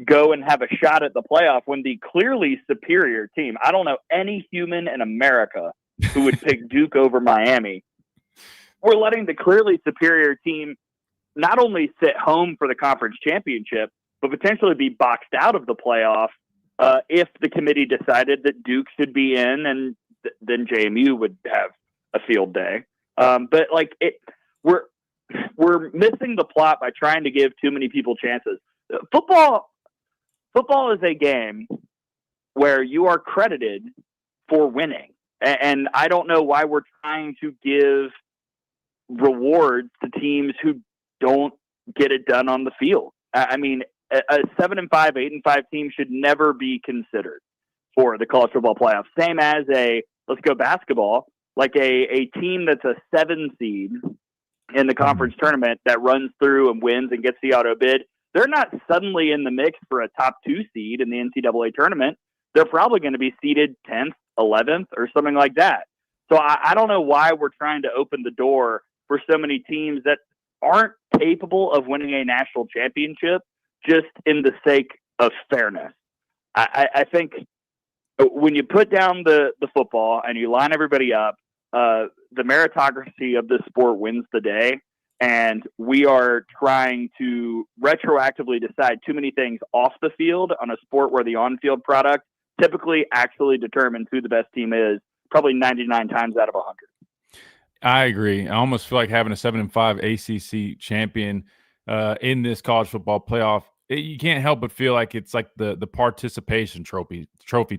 go and have a shot at the playoff when the clearly superior team, I don't know any human in America who would pick Duke over Miami. We're letting the clearly superior team not only sit home for the conference championship, but potentially be boxed out of the playoff if the committee decided that Duke should be in, and then JMU would have a field day. But like we're missing the plot by trying to give too many people chances. Football is a game where you are credited for winning. And I don't know why we're trying to give rewards to teams who don't get it done on the field. I mean, a 7-5, 8-5 team should never be considered for the college football playoff. Same as let's go basketball, like a team that's a 7 seed in the conference tournament that runs through and wins and gets the auto bid. They're not suddenly in the mix for a top 2 seed in the NCAA tournament. They're probably going to be seeded 10th, 11th, or something like that. So I don't know why we're trying to open the door for so many teams that aren't capable of winning a national championship just in the sake of fairness. I think when you put down the football and you line everybody up, the meritocracy of this sport wins the day. And we are trying to retroactively decide too many things off the field on a sport where the on-field product typically actually determines who the best team is, probably 99 times out of 100. I agree. I almost feel like having a 7-5 ACC champion in this college football playoff, you can't help but feel like it's like the participation trophy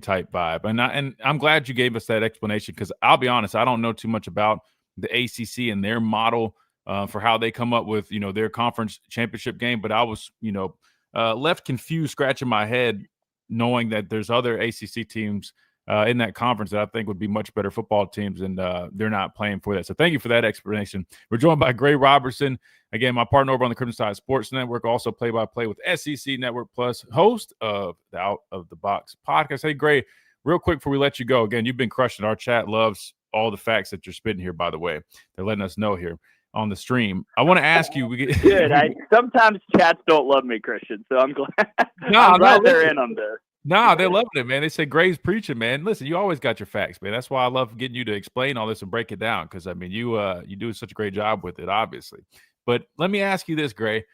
type vibe. And I'm glad you gave us that explanation, because I'll be honest, I don't know too much about the ACC and their model for how they come up with, their conference championship game. But I was, left confused, scratching my head, knowing that there's other ACC teams in that conference that I think would be much better football teams, and they're not playing for that. So thank you for that explanation. We're joined by Gray Robertson, again, my partner over on the Crimson Tide Sports Network, also play-by-play with SEC Network Plus, host of the Out of the Box podcast. Hey, Gray, real quick before we let you go, again, you've been crushing. Our chat loves all the facts that you're spitting here, by the way. They're letting us know here on the stream. I want to ask you. Good. Sometimes chats don't love me, Christian, so I'm glad, I'm glad they're in on this. Nah, they're loving it, man. They say Gray's preaching, man. Listen, you always got your facts, man. That's why I love getting you to explain all this and break it down, because, I mean, you do such a great job with it, obviously. But let me ask you this, Gray.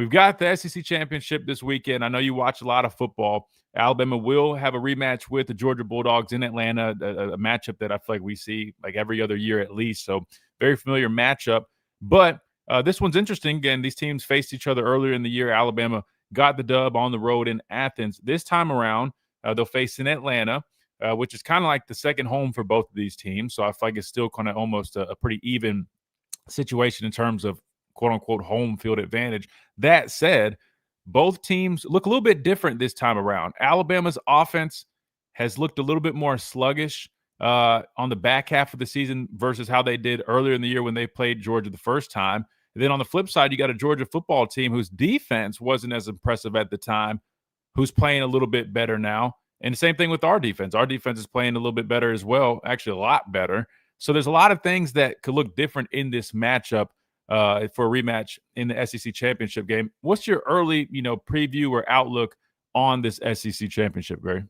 we've got the SEC championship this weekend. I know you watch a lot of football. Alabama will have a rematch with the Georgia Bulldogs in Atlanta, a matchup that I feel like we see like every other year at least. So very familiar matchup. But this one's interesting. Again, these teams faced each other earlier in the year. Alabama got the dub on the road in Athens. This time around, they'll face in Atlanta, which is kind of like the second home for both of these teams. So I feel like it's still kind of almost a pretty even situation in terms of quote-unquote home field advantage. That said, both teams look a little bit different this time around. Alabama's offense has looked a little bit more sluggish on the back half of the season versus how they did earlier in the year when they played Georgia the first time. And then on the flip side, you got a Georgia football team whose defense wasn't as impressive at the time, who's playing a little bit better now. And the same thing with our defense. Our defense is playing a little bit better as well, actually a lot better. So there's a lot of things that could look different in this matchup for a rematch in the SEC championship game. What's your early, preview or outlook on this SEC championship, Gary?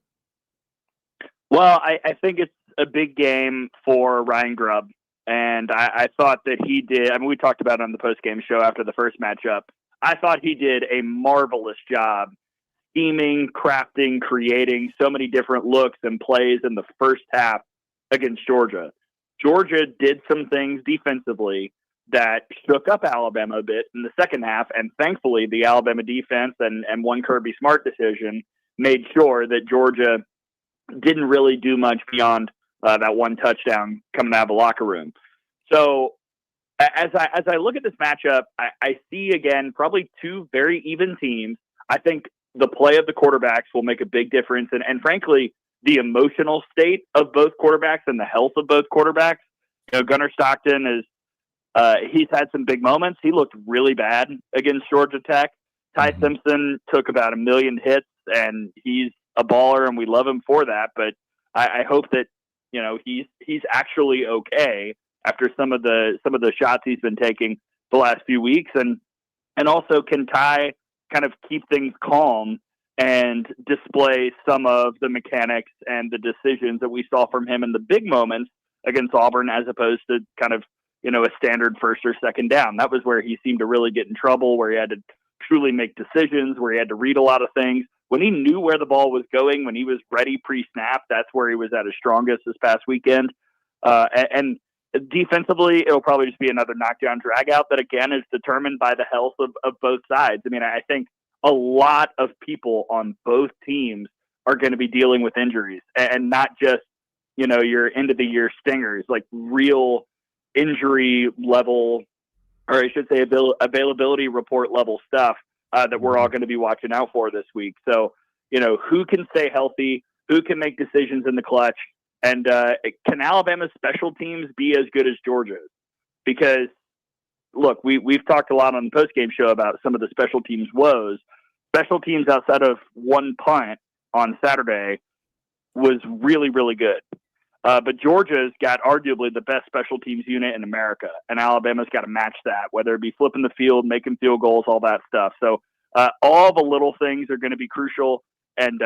Well, I think it's a big game for Ryan Grubb. And I thought that he did. I mean, we talked about it on the post-game show after the first matchup. I thought he did a marvelous job scheming, crafting, creating so many different looks and plays in the first half against Georgia. Georgia did some things defensively that shook up Alabama a bit in the second half, and thankfully the Alabama defense and one Kirby Smart decision made sure that Georgia didn't really do much beyond that one touchdown coming out of the locker room. So as I look at this matchup, I see, again, probably two very even teams. I think the play of the quarterbacks will make a big difference, and frankly, the emotional state of both quarterbacks and the health of both quarterbacks. Gunnar Stockton is he's had some big moments. He looked really bad against Georgia Tech. Ty Simpson took about 1 million hits, and he's a baller, and we love him for that. But I hope that he's actually okay after some of the shots he's been taking the last few weeks, and also can Ty kind of keep things calm and display some of the mechanics and the decisions that we saw from him in the big moments against Auburn, as opposed to kind of a standard first or second down. That was where he seemed to really get in trouble, where he had to truly make decisions, where he had to read a lot of things. When he knew where the ball was going, when he was ready pre-snap, that's where he was at his strongest this past weekend. And defensively, it'll probably just be another knockdown dragout that, again, is determined by the health of both sides. I mean, I think a lot of people on both teams are going to be dealing with injuries, and not just, your end-of-the-year stingers, like real injury level, or I should say availability report level stuff that we're all going to be watching out for this week. So, who can stay healthy, who can make decisions in the clutch, and can Alabama's special teams be as good as Georgia's? Because, look, we've talked a lot on the postgame show about some of the special teams woes. Special teams outside of one punt on Saturday was really, really good. But Georgia's got arguably the best special teams unit in America, and Alabama's got to match that, whether it be flipping the field, making field goals, all that stuff. So all the little things are going to be crucial, and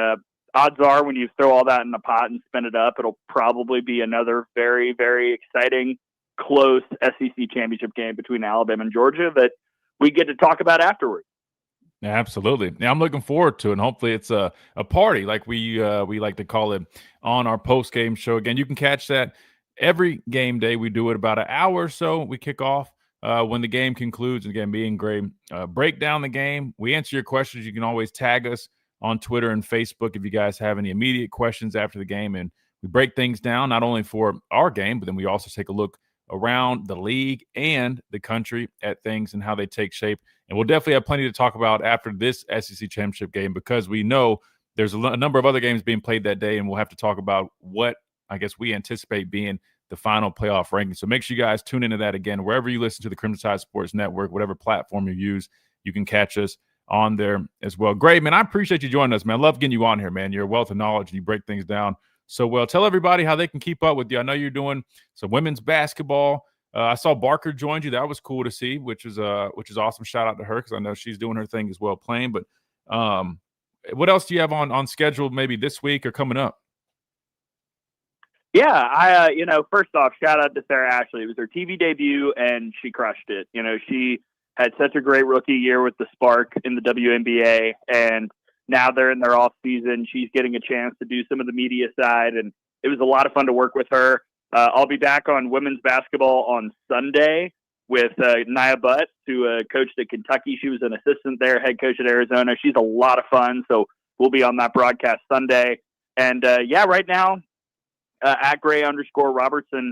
odds are when you throw all that in the pot and spin it up, it'll probably be another very, very exciting, close SEC championship game between Alabama and Georgia that we get to talk about afterwards. Yeah, absolutely. Yeah, I'm looking forward to it. And hopefully it's a party like we like to call it on our post-game show. Again, you can catch that every game day. We do it about an hour or so. We kick off when the game concludes. And again, being great. Break down the game. We answer your questions. You can always tag us on Twitter and Facebook if you guys have any immediate questions after the game. And we break things down not only for our game, but then we also take a look around the league and the country at things and how they take shape. And we'll definitely have plenty to talk about after this SEC championship game, because we know there's a number of other games being played that day, and we'll have to talk about what I guess we anticipate being the final playoff ranking. So make sure you guys tune into that again. Wherever you listen to the Crimson Tide Sports Network, whatever platform you use, you can catch us on there as well. Great, man. I appreciate you joining us, man. I love getting you on here, man. You're a wealth of knowledge, and you break things down so well. Tell everybody how they can keep up with you. I know you're doing some women's basketball. I saw Barker joined you. That was cool to see, which is awesome. Shout out to her, because I know she's doing her thing as well, playing. But what else do you have on schedule maybe this week or coming up? Yeah, first off, shout out to Sarah Ashley. It was her TV debut, and she crushed it. She had such a great rookie year with the Spark in the WNBA, and now they're in their off season. She's getting a chance to do some of the media side, and it was a lot of fun to work with her. I'll be back on women's basketball on Sunday with Nia Butt, who coached at Kentucky. She was an assistant there, head coach at Arizona. She's a lot of fun, so we'll be on that broadcast Sunday. And right now, at Gray_Robertson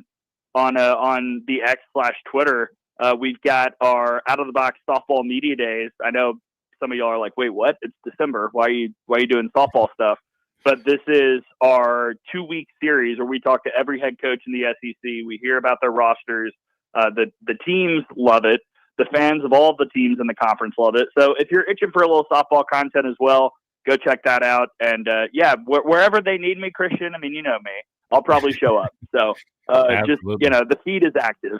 on the X/Twitter, we've got our Out of the Box softball media days. I know some of y'all are like, wait, what? It's December. Why are you doing softball stuff? But this is our 2-week series where we talk to every head coach in the SEC. We hear about their rosters. The teams love it. The fans of all the teams in the conference love it. So if you're itching for a little softball content as well, go check that out. And wherever they need me, Christian, I mean, you know me, I'll probably show up. So the feed is active.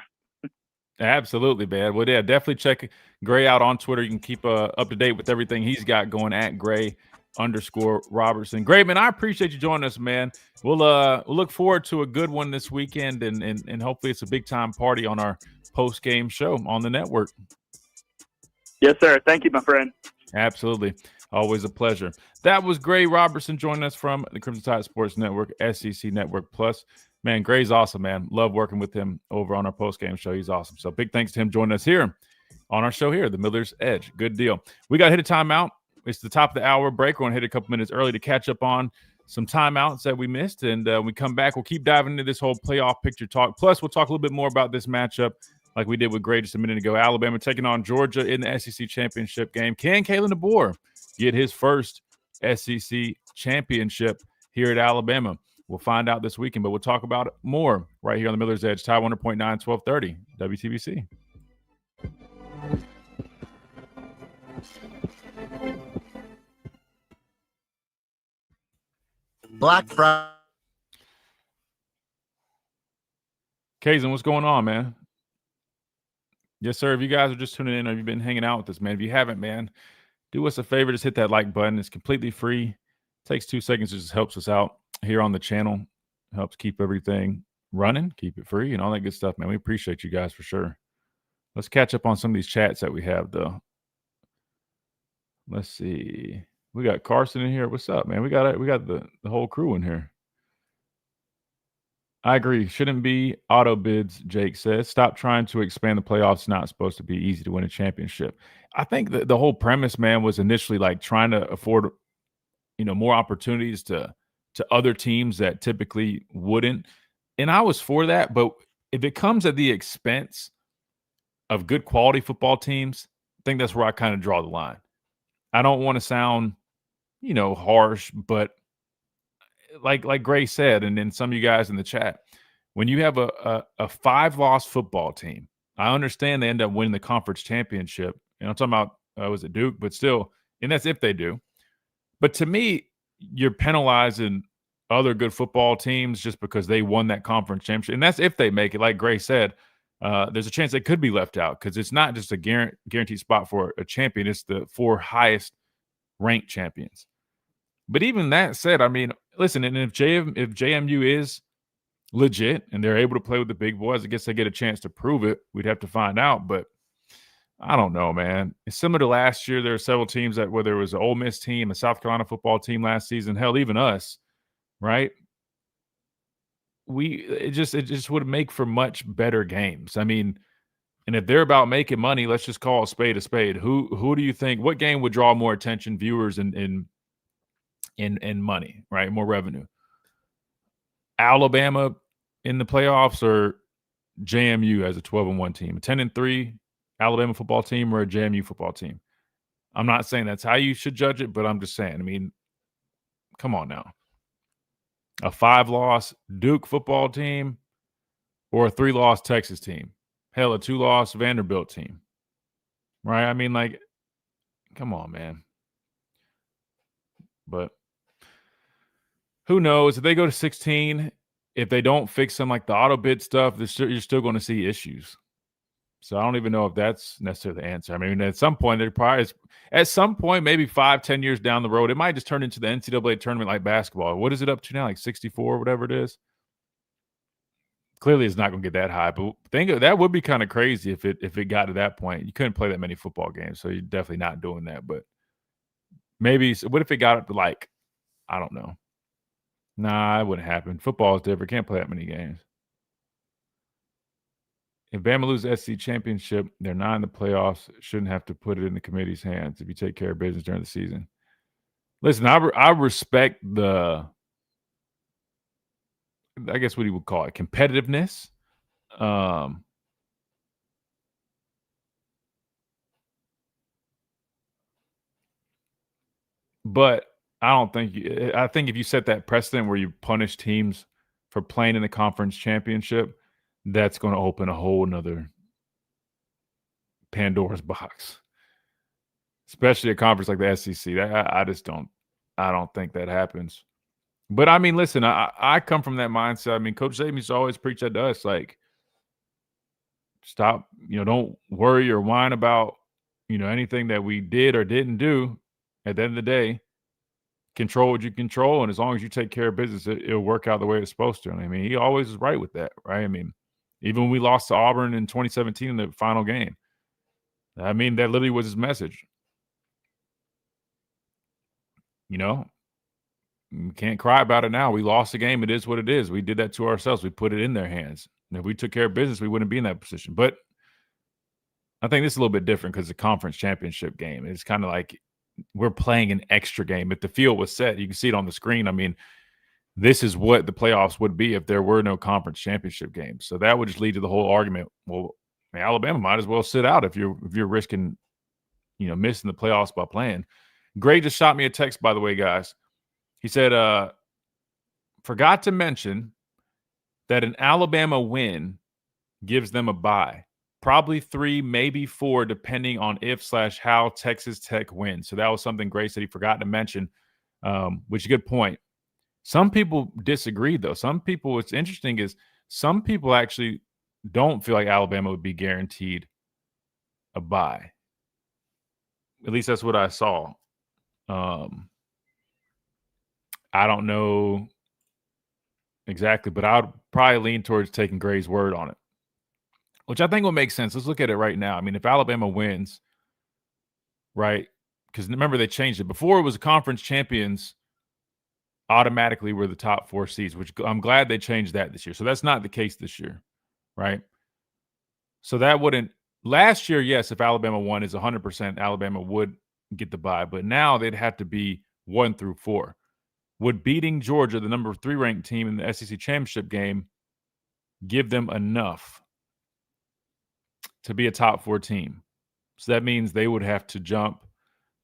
Absolutely, man. Well, yeah, definitely check Gray out on Twitter. You can keep up to date with everything he's got going at Gray_Robertson. Great, man. I appreciate you joining us, man. We'll look forward to a good one this weekend, and hopefully it's a big time party on our post game show on the network. Yes, sir. Thank you, my friend. Absolutely. Always a pleasure. That was Gray Robertson joining us from the Crimson Tide Sports Network, SEC Network Plus. Man, Gray's awesome, man. Love working with him over on our post-game show. He's awesome. So big thanks to him joining us here on our show here, the Miller's Edge. Good deal. We got to hit a timeout. It's the top of the hour break. We're going to hit a couple minutes early to catch up on some timeouts that we missed. And when we come back, we'll keep diving into this whole playoff picture talk. Plus, we'll talk a little bit more about this matchup like we did with Gray just a minute ago. Alabama taking on Georgia in the SEC championship game. Can Kalen DeBoer get his first SEC championship here at Alabama? We'll find out this weekend, but we'll talk about it more right here on the Miller's Edge, Tide 100.9, 1230, WTBC. Black Friday. Kazan, what's going on, man? Yes, sir. If you guys are just tuning in or you've been hanging out with us, man, if you haven't, man, do us a favor. Just hit that like button. It's completely free. It takes 2 seconds. It just helps us out here on the channel. Helps keep everything running, keep it free, and all that good stuff, man. We appreciate you guys for sure. Let's catch up on some of these chats that we have, though. Let's see. We got Carson in here. What's up, man? We got the whole crew in here. I agree. Shouldn't be auto bids, Jake says. Stop trying to expand the playoffs. It's not supposed to be easy to win a championship. I think that the whole premise, man, was initially like trying to afford, more opportunities to other teams that typically wouldn't. And I was for that. But if it comes at the expense of good quality football teams, I think that's where I kind of draw the line. I don't want to sound, harsh, but like Gray said, and then some of you guys in the chat, when you have a 5-loss football team, I understand they end up winning the conference championship. And I'm talking about, was it Duke? But still, and that's if they do. But to me, you're penalizing other good football teams just because they won that conference championship. And that's if they make it. Like Gray said, there's a chance they could be left out because it's not just a guaranteed spot for a champion. It's the 4 highest ranked champions. But even that said, I mean, listen, and if JMU is legit and they're able to play with the big boys, I guess they get a chance to prove it. We'd have to find out. But I don't know, man. It's similar to last year. There are several teams that, whether it was an Ole Miss team, a South Carolina football team last season, hell, even us, right? It just would make for much better games. I mean, and if they're about making money, let's just call a spade a spade. Who do you think? What game would draw more attention, viewers, and money, right? More revenue. Alabama in the playoffs or JMU as a 12-1 team, a 10-3 Alabama football team or a JMU football team. I'm not saying that's how you should judge it, but I'm just saying, I mean, come on now. A 5-loss Duke football team or a 3-loss Texas team. Hell, a 2-loss Vanderbilt team. Right? I mean, like, come on, man. But who knows? If they go to 16, if they don't fix some like the auto bid stuff, you're still going to see issues. So I don't even know if that's necessarily the answer. I mean, at some point, maybe 5-10 years down the road, it might just turn into the NCAA tournament like basketball. What is it up to now? Like 64, whatever it is. clearly it's not going to get that high. But that would be kind of crazy if it got to that point. You couldn't play that many football games, so you're definitely not doing that. But maybe what if it got up to like, I don't know. Nah, it wouldn't happen. Football is different. Can't play that many games. If Bama loses the SEC championship, they're not in the playoffs. Shouldn't have to put it in the committee's hands if you take care of business during the season. Listen, I respect the, I guess what you would call it, competitiveness. But I think if you set that precedent where you punish teams for playing in the conference championship, that's going to open a whole nother Pandora's box, especially a conference like the SEC. I don't think that happens. But I mean, listen, I come from that mindset. I mean, Coach Saban used to always preach that to us, like, stop, don't worry or whine about, anything that we did or didn't do. At the end of the day, control what you control, and as long as you take care of business, it'll work out the way it's supposed to. And I mean, he always was right with that, right? I mean, even when we lost to Auburn in 2017 in the final game, I mean, that literally was his message. We can't cry about it now. We lost the game. It is what it is. We did that to ourselves. We put it in their hands. And if we took care of business, we wouldn't be in that position. But I think this is a little bit different because the conference championship game, it's kind of like we're playing an extra game. If the field was set, you can see it on the screen. I mean, this is what the playoffs would be if there were no conference championship games. So that would just lead to the whole argument. Well, Alabama might as well sit out if you're risking, missing the playoffs by playing. Gray just shot me a text, by the way, guys. He said, forgot to mention that an Alabama win gives them a bye. Probably 3, maybe 4, depending on if/how Texas Tech wins. So that was something Gray said he forgot to mention, which is a good point. Some people disagree, though. What's interesting is some people actually don't feel like Alabama would be guaranteed a bye. At least that's what I saw. I don't know exactly, but I would probably lean towards taking Gray's word on it, which I think will make sense. Let's look at it right now. I mean, if Alabama wins, right, because remember they changed it. Before it was conference champions automatically were the top 4 seeds, which I'm glad they changed that this year. So that's not the case this year, right? So that wouldn't – last year, yes, if Alabama won, is 100% Alabama would get the bye. But now they'd have to be 1 through 4. Would beating Georgia, the number 3 ranked team in the SEC championship game, give them enough to be a top 4 team? So that means they would have to jump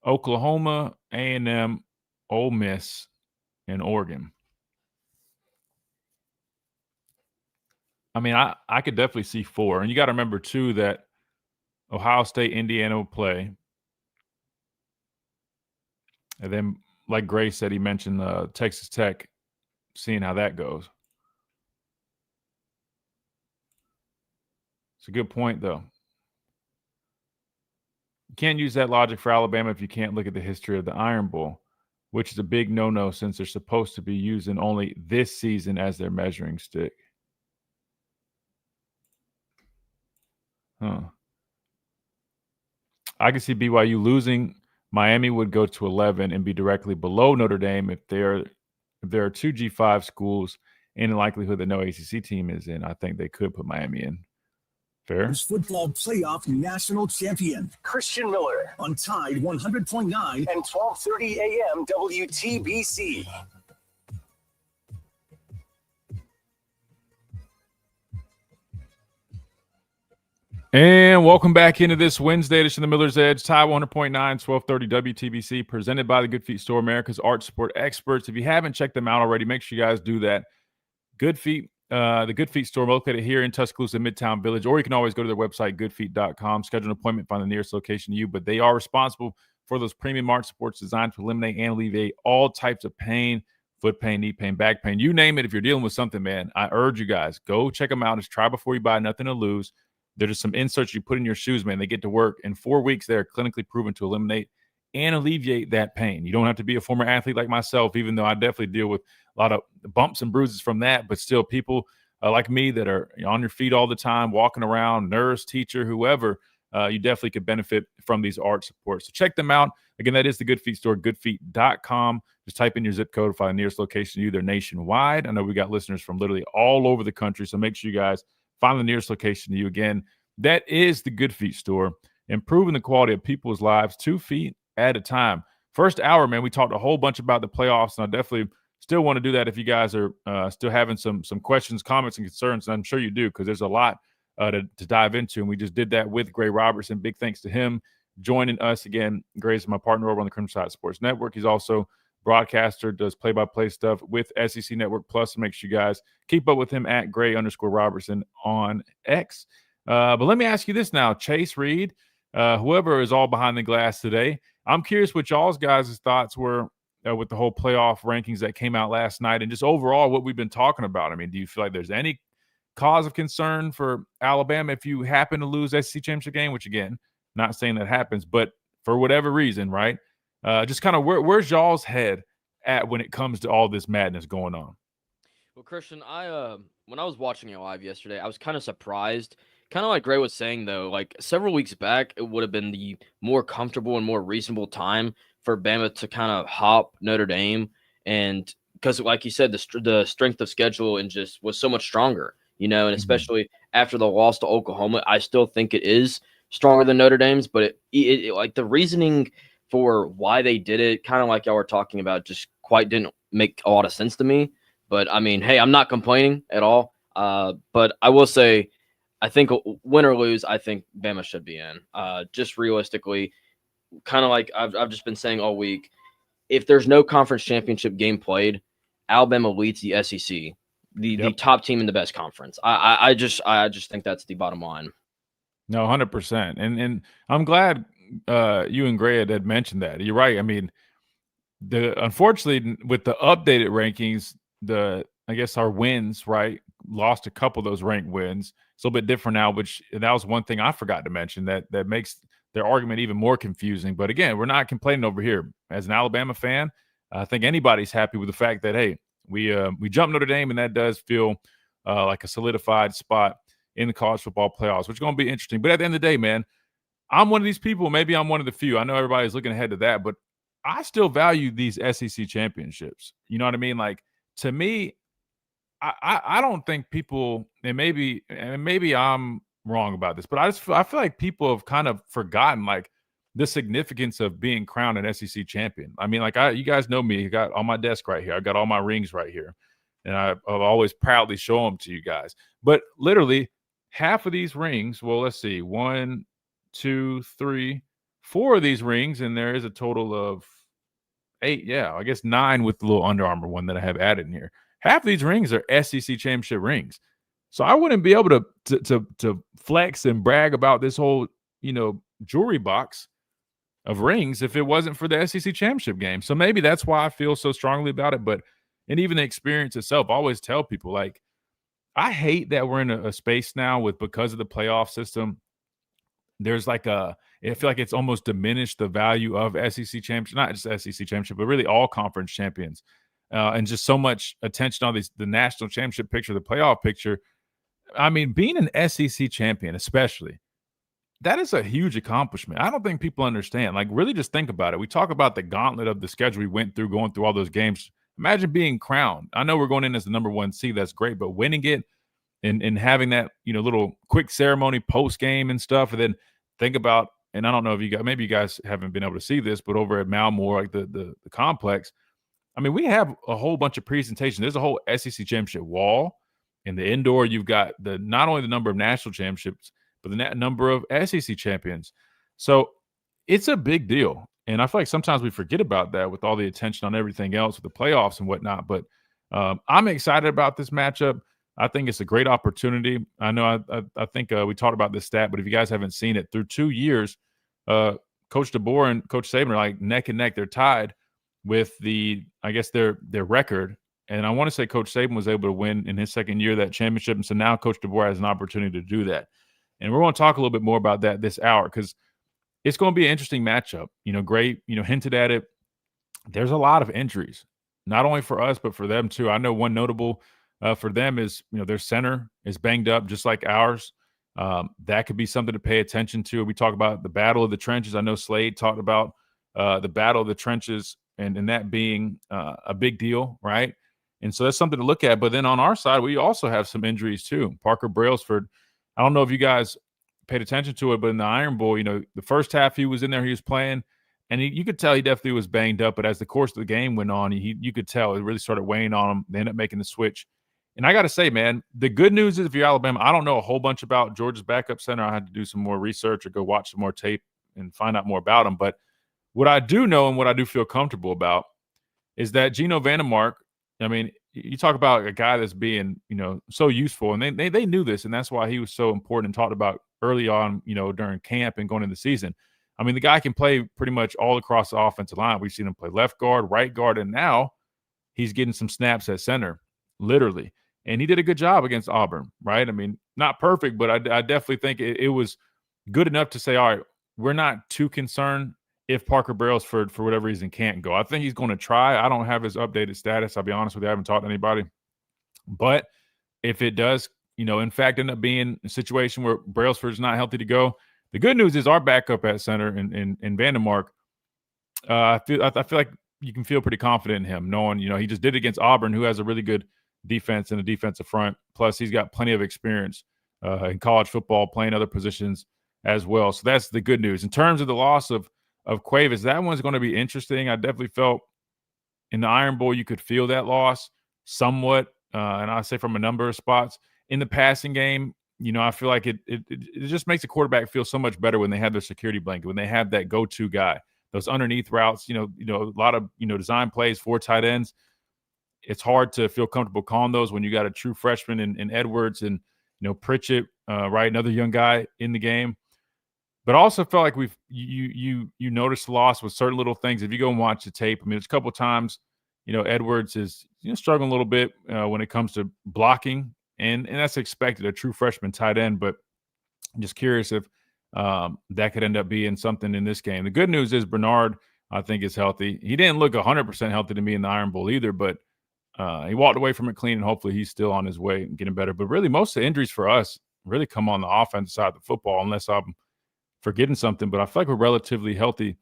Oklahoma, A&M, Ole Miss, and Oregon. I mean, I could definitely see 4. And you got to remember, too, that Ohio State, Indiana will play. And then, like Gray said, he mentioned Texas Tech, seeing how that goes. It's a good point, though. You can't use that logic for Alabama if you can't look at the history of the Iron Bowl, which is a big no-no since they're supposed to be using only this season as their measuring stick. Huh. I can see BYU losing. Miami would go to 11 and be directly below Notre Dame if there are 2 G5 schools in the likelihood that no ACC team is in. I think they could put Miami in. Fair. Football playoff national champion Christian Miller on Tide 100.9 and 12:30 a.m. WTBC. And welcome back into this Wednesday edition of the Miller's Edge, Tide 100.9, 1230 WTBC, presented by the Good Feet Store, America's art support experts. If you haven't checked them out already, make sure you guys do that. Good Feet, the Good Feet Store, located here in Tuscaloosa, Midtown Village, or you can always go to their website, goodfeet.com, schedule an appointment, find the nearest location to you. But they are responsible for those premium art supports designed to eliminate and alleviate all types of pain, foot pain, knee pain, back pain, you name it. If you're dealing with something, man, I urge you guys, go check them out. Just try before you buy, nothing to lose. They're just some inserts you put in your shoes, man. They get to work. In 4 weeks, they're clinically proven to eliminate and alleviate that pain. You don't have to be a former athlete like myself, even though I definitely deal with a lot of bumps and bruises from that. But still, people like me that are on your feet all the time, walking around, nurse, teacher, whoever, you definitely could benefit from these arch supports. So check them out. Again, that is the Good Feet store, goodfeet.com. Just type in your zip code to find the nearest location to you. They're nationwide. I know we got listeners from literally all over the country, so make sure you guys find the nearest location to you. Again, that is the Good Feet store, improving the quality of people's lives 2 feet at a time. First hour, man, we talked a whole bunch about the playoffs, and I definitely still want to do that if you guys are still having some questions, comments, and concerns. And I'm sure you do, because there's a lot to dive into. And we just did that with Gray Robertson. Big thanks to him joining us again. Gray's my partner over on the Crimson Tide Sports Network. He's also broadcaster, does play-by-play stuff with SEC Network Plus. So make sure you guys keep up with him at Gray_Robertson on X. But let me ask you this now, Chase, Reed, whoever is all behind the glass today. I'm curious what y'all's guys' thoughts were with the whole playoff rankings that came out last night, and just overall what we've been talking about. I mean, do you feel like there's any cause of concern for Alabama if you happen to lose SEC championship game? Which, again, not saying that happens, but for whatever reason, right? Just kind of where's y'all's head at when it comes to all this madness going on? Well, Christian, when I was watching it live yesterday, I was kind of surprised. Kind of like Gray was saying, though, like several weeks back, it would have been the more comfortable and more reasonable time for Bama to kind of hop Notre Dame, and because, like you said, the strength of schedule and just was so much stronger, and especially after the loss to Oklahoma, I still think it is stronger than Notre Dame's, but it like the reasoning for why they did it, kind of like y'all were talking about, just quite didn't make a lot of sense to me. But I mean, hey, I'm not complaining at all. But I will say, I think win or lose, I think Bama should be in. Just realistically, kind of like I've just been saying all week, if there's no conference championship game played, Alabama leads the SEC, the top team in the best conference. I just think that's the bottom line. No, 100%. And I'm glad you and Gray had mentioned that. You're right. I mean, unfortunately with the updated rankings, I guess our wins, right, lost a couple of those ranked wins. It's a little bit different now, that was one thing I forgot to mention that makes their argument even more confusing. But again, we're not complaining over here. As an Alabama fan, I think anybody's happy with the fact that, hey, we jumped Notre Dame, and that does feel like a solidified spot in the college football playoffs, which is going to be interesting. But at the end of the day, man, I'm one of these people. Maybe I'm one of the few. I know everybody's looking ahead to that, but I still value these SEC championships. You know what I mean? Like, to me, I don't think people, and maybe I'm wrong about this, but I feel like people have kind of forgotten like the significance of being crowned an SEC champion. I mean, like you guys know me. I got on my desk right here. I got all my rings right here, and I'll always proudly show them to you guys. But literally, half of these rings. Well, let's see, 1, 2, 3, 4 of these rings, and there is a total of 8. Yeah, I guess 9 with the little Under Armour one that I have added in here. Half of these rings are SEC championship rings. So I wouldn't be able to flex and brag about this whole, jewelry box of rings if it wasn't for the SEC championship game. So maybe that's why I feel so strongly about it. And even the experience itself, I always tell people, like, I hate that we're in a space now because of the playoff system. There's I feel like it's almost diminished the value of SEC championship, not just SEC championship, but really all conference champions. And just so much attention on the national championship picture, the playoff picture. I mean, being an SEC champion, especially, that is a huge accomplishment. I don't think people understand. Like, really just think about it. We talk about the gauntlet of the schedule we went through, going through all those games. Imagine being crowned. I know we're going in as the number 1 seed. That's great. But winning it and having that, little quick ceremony post-game and stuff, and then think about, and I don't know if maybe you guys haven't been able to see this, but over at Malmore, like the complex, I mean, we have a whole bunch of presentations. There's a whole SEC championship wall. In the indoor, you've got not only the number of national championships, but the number of SEC champions. So it's a big deal. And I feel like sometimes we forget about that with all the attention on everything else with the playoffs and whatnot. But I'm excited about this matchup. I think it's a great opportunity. I know I think we talked about this stat, but if you guys haven't seen it, through 2 years, Coach DeBoer and Coach Saban are like neck and neck. They're tied with their record. And I want to say Coach Saban was able to win in his second year that championship. And so now Coach DeBoer has an opportunity to do that. And we're going to talk a little bit more about that this hour, because it's going to be an interesting matchup. Gray, hinted at it. There's a lot of injuries, not only for us, but for them too. I know one notable for them is, their center is banged up just like ours. That could be something to pay attention to. We talk about the battle of the trenches. I know Slade talked about the battle of the trenches and that being a big deal, right? And so that's something to look at. But then on our side, we also have some injuries too. Parker Brailsford, I don't know if you guys paid attention to it, but in the Iron Bowl, the first half he was in there, he was playing, and you could tell he definitely was banged up. But as the course of the game went on, you could tell it really started weighing on him. They ended up making the switch. And I got to say, man, the good news is if you're Alabama, I don't know a whole bunch about Georgia's backup center. I had to do some more research or go watch some more tape and find out more about him. But what I do know and what I do feel comfortable about is that Geno Vandermark, I mean, you talk about a guy that's being, so useful, and they knew this, and that's why he was so important and talked about early on, during camp and going into the season. I mean, the guy can play pretty much all across the offensive line. We've seen him play left guard, right guard, and now he's getting some snaps at center, literally. And he did a good job against Auburn, right? I mean, not perfect, but I definitely think it was good enough to say, all right, we're not too concerned if Parker Brailsford, for whatever reason, can't go. I think he's going to try. I don't have his updated status. I'll be honest with you. I haven't talked to anybody. But if it does, in fact, end up being a situation where Brailsford's not healthy to go, the good news is our backup at center in Vandermark, I feel like you can feel pretty confident in him, knowing, he just did it against Auburn, who has a really good defense and a defensive front. Plus, he's got plenty of experience in college football, playing other positions as well. So that's the good news. In terms of the loss of Cuevas, that one's going to be interesting. I definitely felt in the Iron Bowl you could feel that loss somewhat, and I say from a number of spots. In the passing game, I feel like it just makes the quarterback feel so much better when they have their security blanket, when they have that go-to guy. Those underneath routes, a lot of design plays for tight ends. It's hard to feel comfortable calling those when you got a true freshman in Edwards and Pritchett, right, another young guy in the game. But I also felt like you noticed the loss with certain little things. If you go and watch the tape, I mean, there's a couple of times, Edwards is struggling a little bit when it comes to blocking, and that's expected, a true freshman tight end. But I'm just curious if that could end up being something in this game. The good news is Bernard, I think, is healthy. He didn't look 100% healthy to me in the Iron Bowl either, but he walked away from it clean, and hopefully he's still on his way and getting better. But really, most of the injuries for us really come on the offensive side of the football, unless I'm forgetting something. But I feel like we're relatively healthy,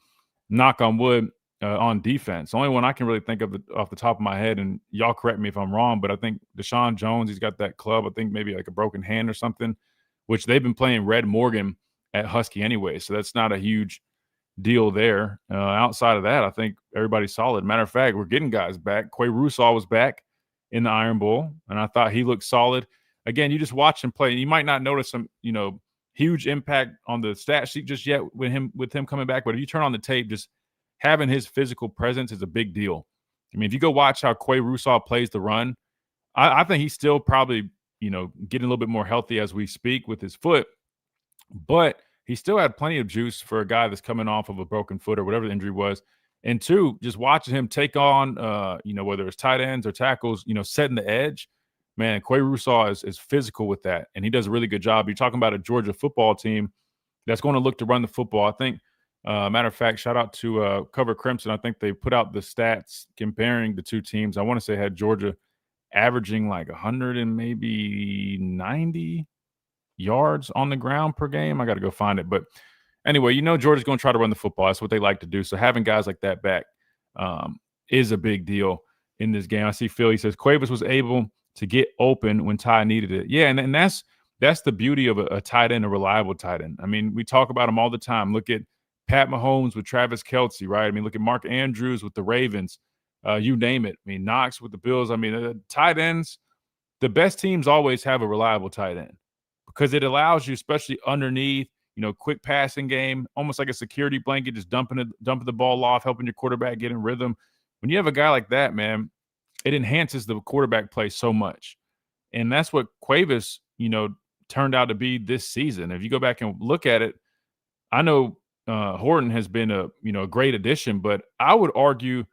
knock on wood, on defense. The only one I can really think of off the top of my head, and y'all correct me if I'm wrong, but I think Deshaun Jones, he's got that club, I think maybe like a broken hand or something, which they've been playing Red Morgan at Husky anyway, so that's not a huge deal there. Outside of that, I think everybody's solid. Matter of fact, we're getting guys back. Quay Russaw was back in the Iron Bowl, and I thought he looked solid. Again, you just watch him play. You might not notice some, huge impact on the stat sheet just yet with him coming back, but if you turn on the tape, just having his physical presence is a big deal. I mean, if you go watch how Quay Russaw plays the run, I think he's still probably, getting a little bit more healthy as we speak with his foot, but he still had plenty of juice for a guy that's coming off of a broken foot or whatever the injury was. And two, just watching him take on, whether it's tight ends or tackles, setting the edge, man, Quay Russaw is physical with that, and he does a really good job. You're talking about a Georgia football team that's going to look to run the football. I think, matter of fact, shout out to Cover Crimson. I think they put out the stats comparing the two teams. I want to say had Georgia averaging like 100 and maybe 90 yards on the ground per game. I got to go find it. But anyway, Georgia's going to try to run the football. That's what they like to do. So having guys like that back is a big deal in this game. I see Phil, he says, Cuevas was able to get open when Ty needed it. Yeah, and that's the beauty of a tight end, a reliable tight end. I mean, we talk about him all the time. Look at Pat Mahomes with Travis Kelce, right? I mean, look at Mark Andrews with the Ravens. You name it. I mean, Knox with the Bills. I mean, tight ends, the best teams always have a reliable tight end because it allows you, especially underneath, quick passing game, almost like a security blanket, just dumping the ball off, helping your quarterback get in rhythm. When you have a guy like that, man, it enhances the quarterback play so much. And that's what Cuevas, turned out to be this season. If you go back and look at it, I know Horton has been a great addition, but I would argue,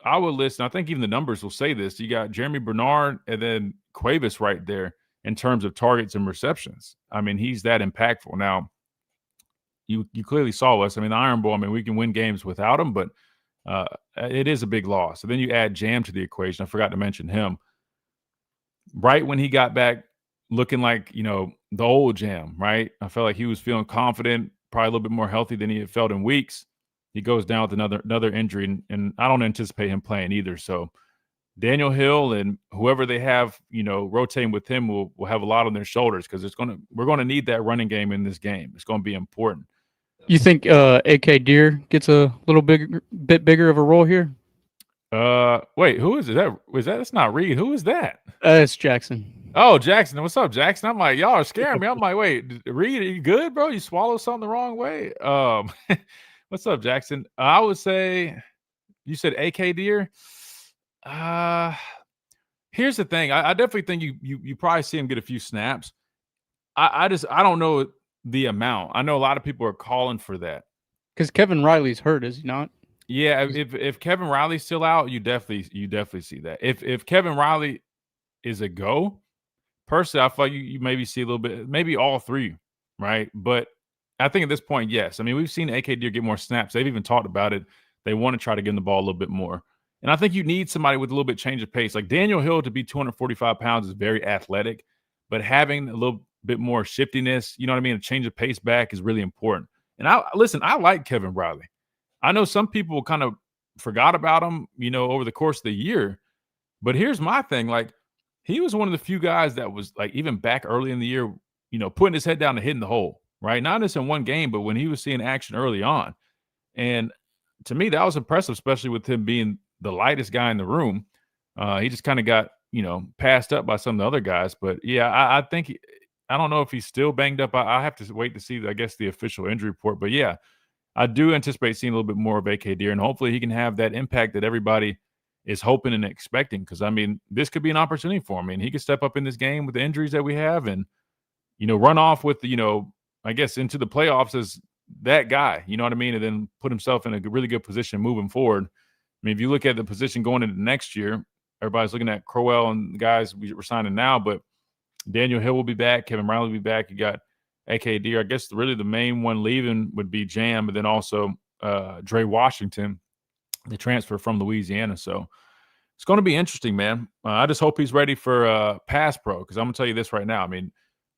I would listen. I think even the numbers will say this. You got Jeremy Bernard and then Cuevas right there in terms of targets and receptions. I mean, he's that impactful. Now, you clearly saw us. I mean, the Iron Bowl, I mean, we can win games without him, but it is a big loss. So then you add Jam to the equation. I forgot to mention him. right when he got back looking like, the old Jam, right? I felt like he was feeling confident, probably a little bit more healthy than he had felt in weeks. He goes down with another injury, and I don't anticipate him playing either. So Daniel Hill and whoever they have, rotating with him will have a lot on their shoulders because we're going to need that running game in this game. It's going to be important. You think AK Deer gets a little bit bigger of a role here? Wait, who is it? That's not Reed. Who is that? It's Jackson. Oh, Jackson. What's up, Jackson? I'm like, y'all are scaring me. I'm like, wait, Reed, are you good, bro? You swallowed something the wrong way? What's up, Jackson? I would say you said AK Deer. Here's the thing. I definitely think you probably see him get a few snaps. I don't know the amount. I know a lot of people are calling for that. Because Kevin Riley's hurt, is he not? Yeah, if Kevin Riley's still out, you definitely see that. If Kevin Riley is a go, personally, I feel like you maybe see a little bit, maybe all three, right? But I think at this point, yes. I mean, we've seen AK Deer get more snaps. They've even talked about it. They want to try to get him the ball a little bit more. And I think you need somebody with a little bit change of pace. Like Daniel Hill to be 245 pounds is very athletic, but having a little bit more shiftiness, you know what I mean? A change of pace back is really important. And I like Kevin Riley. I know some people kind of forgot about him, over the course of the year. But here's my thing. Like, he was one of the few guys that was, like, even back early in the year, putting his head down and hitting the hole, right? Not just in one game, but when he was seeing action early on. And to me, that was impressive, especially with him being the lightest guy in the room. He just kind of got, passed up by some of the other guys. But, yeah, I think I don't know if he's still banged up. I have to wait to see, I guess, the official injury report. But, yeah, I do anticipate seeing a little bit more of AK Deer, and hopefully he can have that impact that everybody is hoping and expecting. Because, I mean, this could be an opportunity for him. I mean, he could step up in this game with the injuries that we have and, run off with, I guess into the playoffs as that guy, you know what I mean? And then put himself in a really good position moving forward. I mean, if you look at the position going into next year, everybody's looking at Crowell and the guys we're signing now, but Daniel Hill will be back. Kevin Riley will be back. You got AK Deer. I guess really the main one leaving would be Jam, but then also Dre Washington, the transfer from Louisiana. So it's going to be interesting, man. I just hope he's ready for pass pro, because I'm going to tell you this right now. I mean,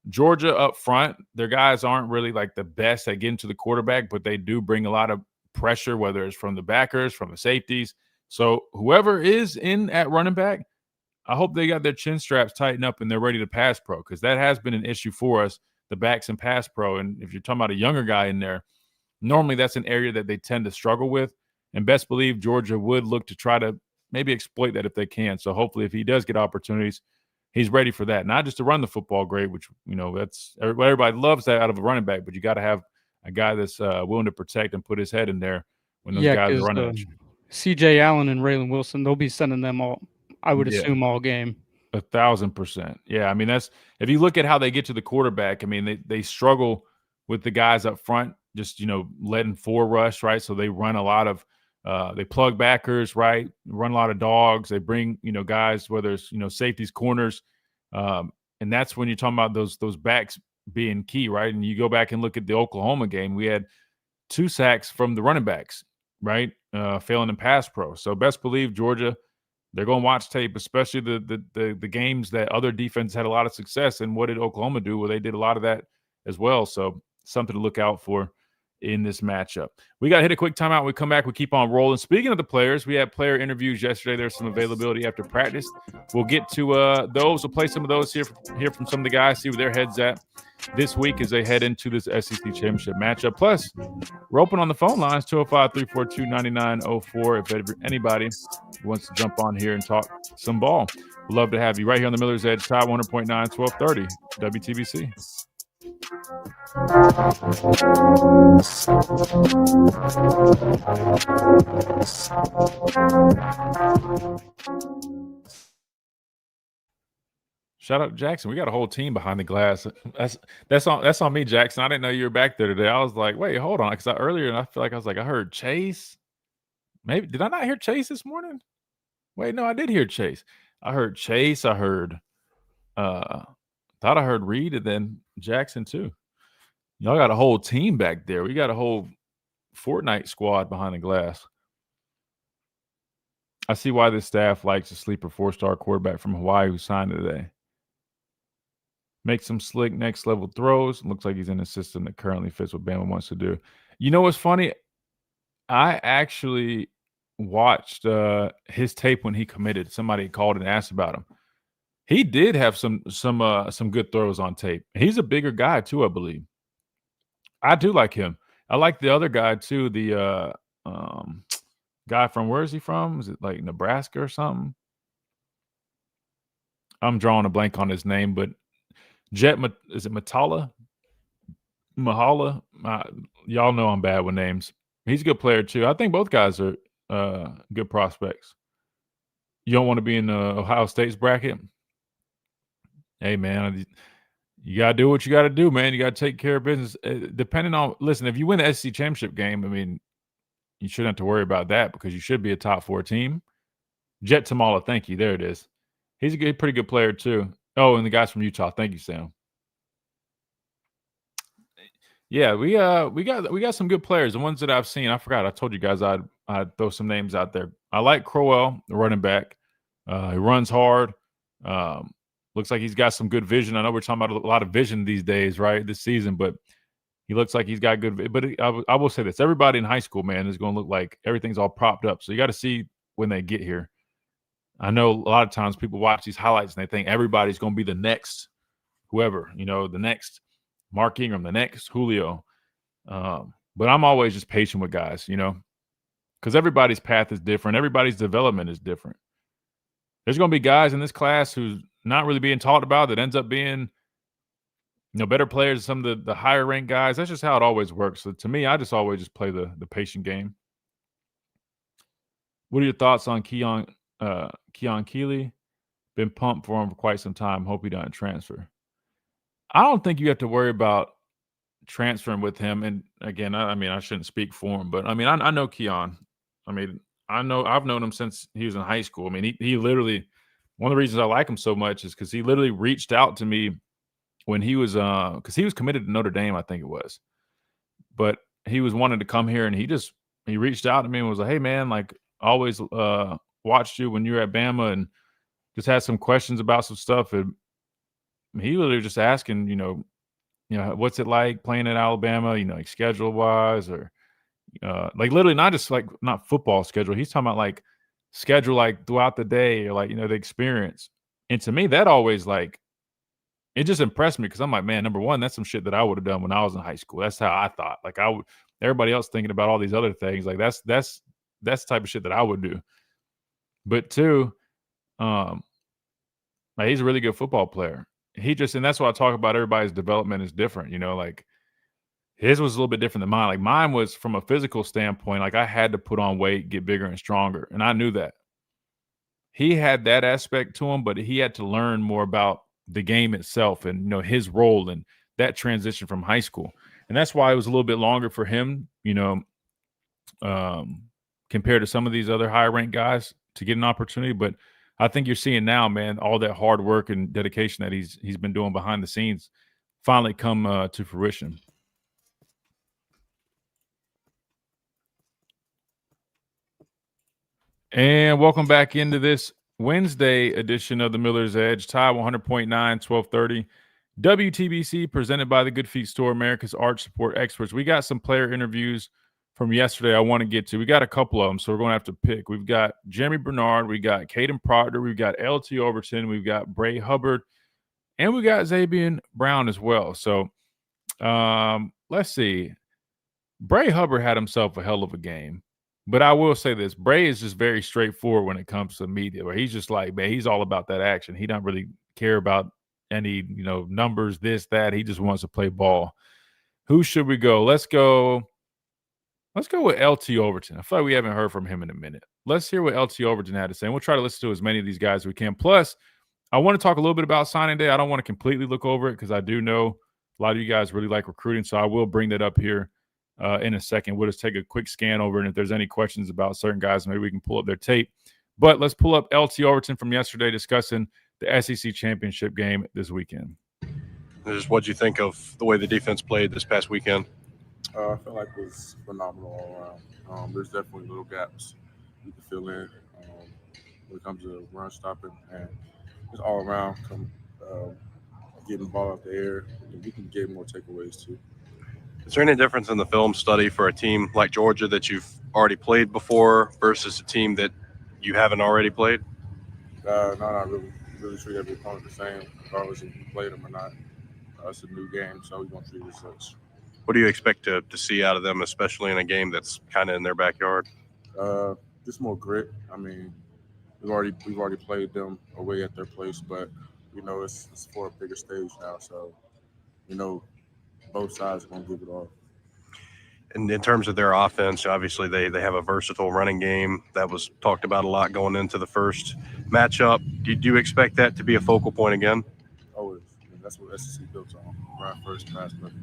Georgia up front, their guys aren't really like the best at getting to the quarterback, but they do bring a lot of pressure, whether it's from the backers, from the safeties. So whoever is in at running back, I hope they got their chin straps tightened up and they're ready to pass pro, because that has been an issue for us, the backs and pass pro. And if you're talking about a younger guy in there, normally that's an area that they tend to struggle with. And best believe Georgia would look to try to maybe exploit that if they can. So hopefully if he does get opportunities, he's ready for that. Not just to run the football great, which, that's everybody loves that out of a running back, but you got to have a guy that's willing to protect and put his head in there when those guys are running at you. CJ Allen and Raylan Wilson, they'll be sending them all, I would assume, all game. 1,000%. Yeah, I mean, that's if you look at how they get to the quarterback, I mean, they struggle with the guys up front, just, letting four rush, right? So they run a lot of they plug backers, right? Run a lot of dogs. They bring, guys, whether it's, safeties, corners. And that's when you're talking about those backs being key, right? And you go back and look at the Oklahoma game, we had 2 sacks from the running backs, right? Failing in pass pro. So best believe Georgia, they're going to watch tape, especially the games that other defenses had a lot of success. And what did Oklahoma do? Well, they did a lot of that as well. So something to look out for in this matchup. We got to hit a quick timeout. We come back, we keep on rolling. Speaking of the players, we had player interviews yesterday. There's some availability after practice. We'll get to those. We'll play some of those, hear from some of the guys, see where their head's at this week as they head into this SEC championship matchup. Plus, we're open on the phone lines, 205-342-9904. If anybody wants to jump on here and talk some ball, we'd love to have you right here on the Miller's Edge, Tide 100.9, 1230, WTBC. Shout out to Jackson. We got a whole team behind the glass. That's on me, Jackson. I didn't know you were back there today. I was like, wait, hold on, because earlier I feel like I was like, I heard Chase. Maybe did I not hear Chase this morning? Wait, no, I did hear Chase. I heard Chase. I heard thought I heard Reed and then Jackson too. Y'all got a whole team back there. We got a whole Fortnite squad behind the glass. I see why this staff likes a sleeper 4-star quarterback from Hawaii who signed today. Makes some slick next level throws. Looks like he's in a system that currently fits what Bama wants to do. You know what's funny? I actually watched his tape when he committed. Somebody called and asked about him. He did have some good throws on tape. He's a bigger guy too, I believe. I do like him. I like the other guy too. The guy from, where is he from? Is it like Nebraska or something? I'm drawing a blank on his name, but is it Mahala? Y'all know I'm bad with names. He's a good player too. I think both guys are good prospects. You don't want to be in Ohio State's bracket? Hey, man, you got to do what you got to do, man. You got to take care of business. Depending on, listen, if you win the SEC championship game, I mean, you shouldn't have to worry about that because you should be a top 4 team. Jet Tamala, thank you. There it is. He's a pretty good player too. Oh, and the guys from Utah. Thank you, Sam. Yeah, we got some good players. The ones that I've seen, I forgot. I told you guys I'd throw some names out there. I like Crowell, the running back. He runs hard. Looks like he's got some good vision. I know we're talking about a lot of vision these days, right? This season, but he looks like he's got good. But I will say this: everybody in high school, man, is going to look like everything's all propped up. So you got to see when they get here. I know a lot of times people watch these highlights and they think everybody's going to be the next whoever, the next Mark Ingram, the next Julio. But I'm always just patient with guys, because everybody's path is different. Everybody's development is different. There's going to be guys in this class who's not really being talked about that ends up being, better players than some of the higher ranked guys. That's just how it always works. So to me, I just always just play the patient game. What are your thoughts on Keon Keeley? Been pumped for him for quite some time. Hope he doesn't transfer. I don't think you have to worry about transferring with him. And again, I shouldn't speak for him, but I know Keon. I've known him since he was in high school. He literally, one of the reasons I like him so much is because he literally reached out to me when he was, because he was committed to Notre Dame, I think it was, but he was wanting to come here, and he reached out to me and was like, "Hey man, like always watched you when you were at Bama and just had some questions about some stuff." And he literally just asking, what's it like playing at Alabama, like schedule wise, or like literally not just like not football schedule. He's talking about like schedule, like throughout the day, or like, the experience. And to me, that always like, it just impressed me because I'm like, man, number one, that's some shit that I would have done when I was in high school. That's how I thought. Like everybody else thinking about all these other things. Like that's the type of shit that I would do. But two, like, he's a really good football player. And that's why I talk about everybody's development is different, like his was a little bit different than mine. Like mine was from a physical standpoint, like I had to put on weight, get bigger and stronger. And I knew that. He had that aspect to him, but he had to learn more about the game itself and, his role and that transition from high school. And that's why it was a little bit longer for him, compared to some of these other higher ranked guys to get an opportunity. But I think you're seeing now, man, all that hard work and dedication that he's been doing behind the scenes finally come to fruition. And welcome back into this Wednesday edition of the Miller's Edge. Tide 100.9, 1230. WTBC presented by the Good Feet Store, America's Arch Support Experts. We got some player interviews from yesterday I want to get to. We got a couple of them, so we're going to have to pick. We've got Jeremy Bernard, we got Caden Proctor, we've got LT Overton, we've got Bray Hubbard, and we got Zabian Brown as well. So let's see. Bray Hubbard had himself a hell of a game. But I will say this, Bray is just very straightforward when it comes to media, where he's just like, man, he's all about that action. He doesn't really care about any, numbers, this, that. He just wants to play ball. Who should we go? Let's go with LT Overton. I feel like we haven't heard from him in a minute. Let's hear what LT Overton had to say. And we'll try to listen to as many of these guys as we can. Plus, I want to talk a little bit about signing day. I don't want to completely look over it because I do know a lot of you guys really like recruiting. So I will bring that up here in a second. We'll just take a quick scan over, and if there's any questions about certain guys, maybe we can pull up their tape. But let's pull up LT Overton from yesterday discussing the SEC championship game this weekend. Just what do you think of the way the defense played this past weekend? I feel like it was phenomenal all around. There's definitely little gaps you can fill in when it comes to run stopping, and just all around getting the ball out the air. And we can get more takeaways too. Is there any difference in the film study for a team like Georgia that you've already played before versus a team that you haven't already played? No, not really. Really treat every opponent the same, regardless if you played them or not. It's a new game, so we're going to treat it as such. What do you expect to see out of them, especially in a game that's kind of in their backyard? Just more grit. I mean, we've already played them away at their place, but it's for a bigger stage now, so both sides are going to give it all. And in terms of their offense, obviously they have a versatile running game that was talked about a lot going into the first matchup. Do you expect that to be a focal point again? Always. I mean, that's what SEC built on. Run first, pass better.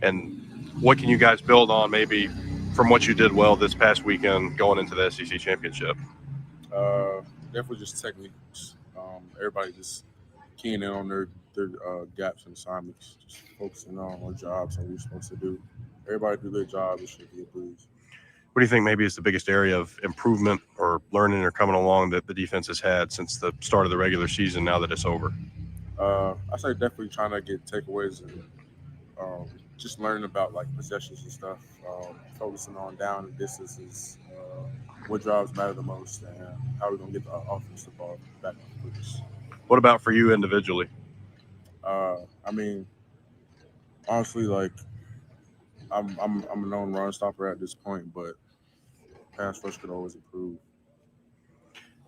And what can you guys build on maybe from what you did well this past weekend going into the SEC championship? Definitely just techniques. Everybody just keying in on their gaps and assignments, just focusing on our jobs and what we're supposed to do. Everybody do their job, it should be a breeze. What do you think maybe is the biggest area of improvement or learning or coming along that the defense has had since the start of the regular season now that it's over? I say definitely trying to get takeaways and just learning about like possessions and stuff, focusing on down and distances, what drives matter the most, and how we're going to get the offensive ball back on the focus. What about for you individually? I mean, honestly, like I'm a known run stopper at this point, but pass rush could always improve.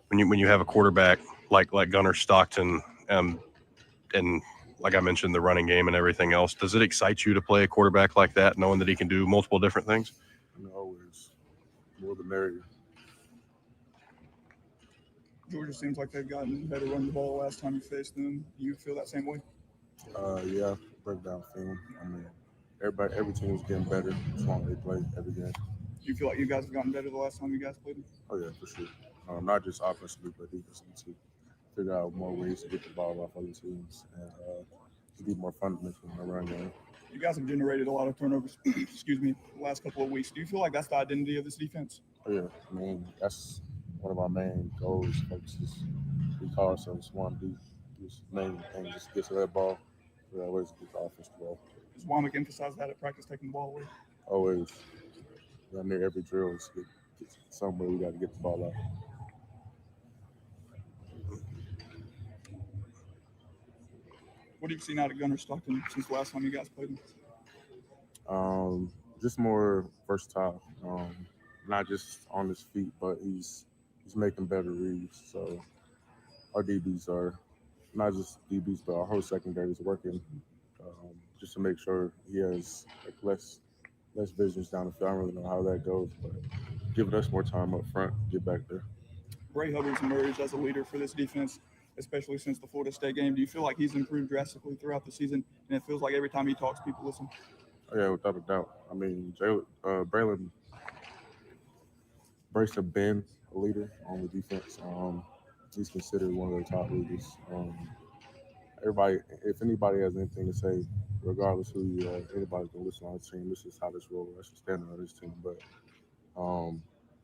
When you have a quarterback like Gunnar Stockton, and like I mentioned, the running game and everything else, does it excite you to play a quarterback like that, knowing that he can do multiple different things? Always. More the merrier. Georgia seems like they've gotten better running the ball the last time you faced them. Do you feel that same way? Yeah, break down film. I mean, every team is getting better as long as they play every game. Do you feel like you guys have gotten better the last time you guys played them? Oh, yeah, for sure. Not just offensively, but defensively too. Figure out more ways to get the ball off other teams and to be more fundamental in the run game. You guys have generated a lot of turnovers, excuse me, the last couple of weeks. Do you feel like that's the identity of this defense? Oh, yeah. I mean, that's one of our main goals, focuses. We call ourselves one D. This main thing, just get to that ball. We always get the offense the ball. Does Womack emphasize that at practice, taking the ball away? Always. Near every drill, get somewhere we got to get the ball out. What have you seen out of Gunnar Stockton since the last time you guys played him? Just more versatile. Not just on his feet, but he's making better reads. So our DBs are not just DBs, but our whole secondary is working just to make sure he has like less visions down the field. I don't really know how that goes, but giving us more time up front, get back there. Bray Hubbard's emerged as a leader for this defense, especially since the Florida State game. Do you feel like he's improved drastically throughout the season? And it feels like every time he talks, people listen. Oh, yeah, without a doubt. I mean, Braylon Brace have been a leader on the defense. He's considered one of the top leaders. Everybody, if anybody has anything to say, regardless who you are, anybody can listen on the team. This is how this rolls. That's the standard on this team. But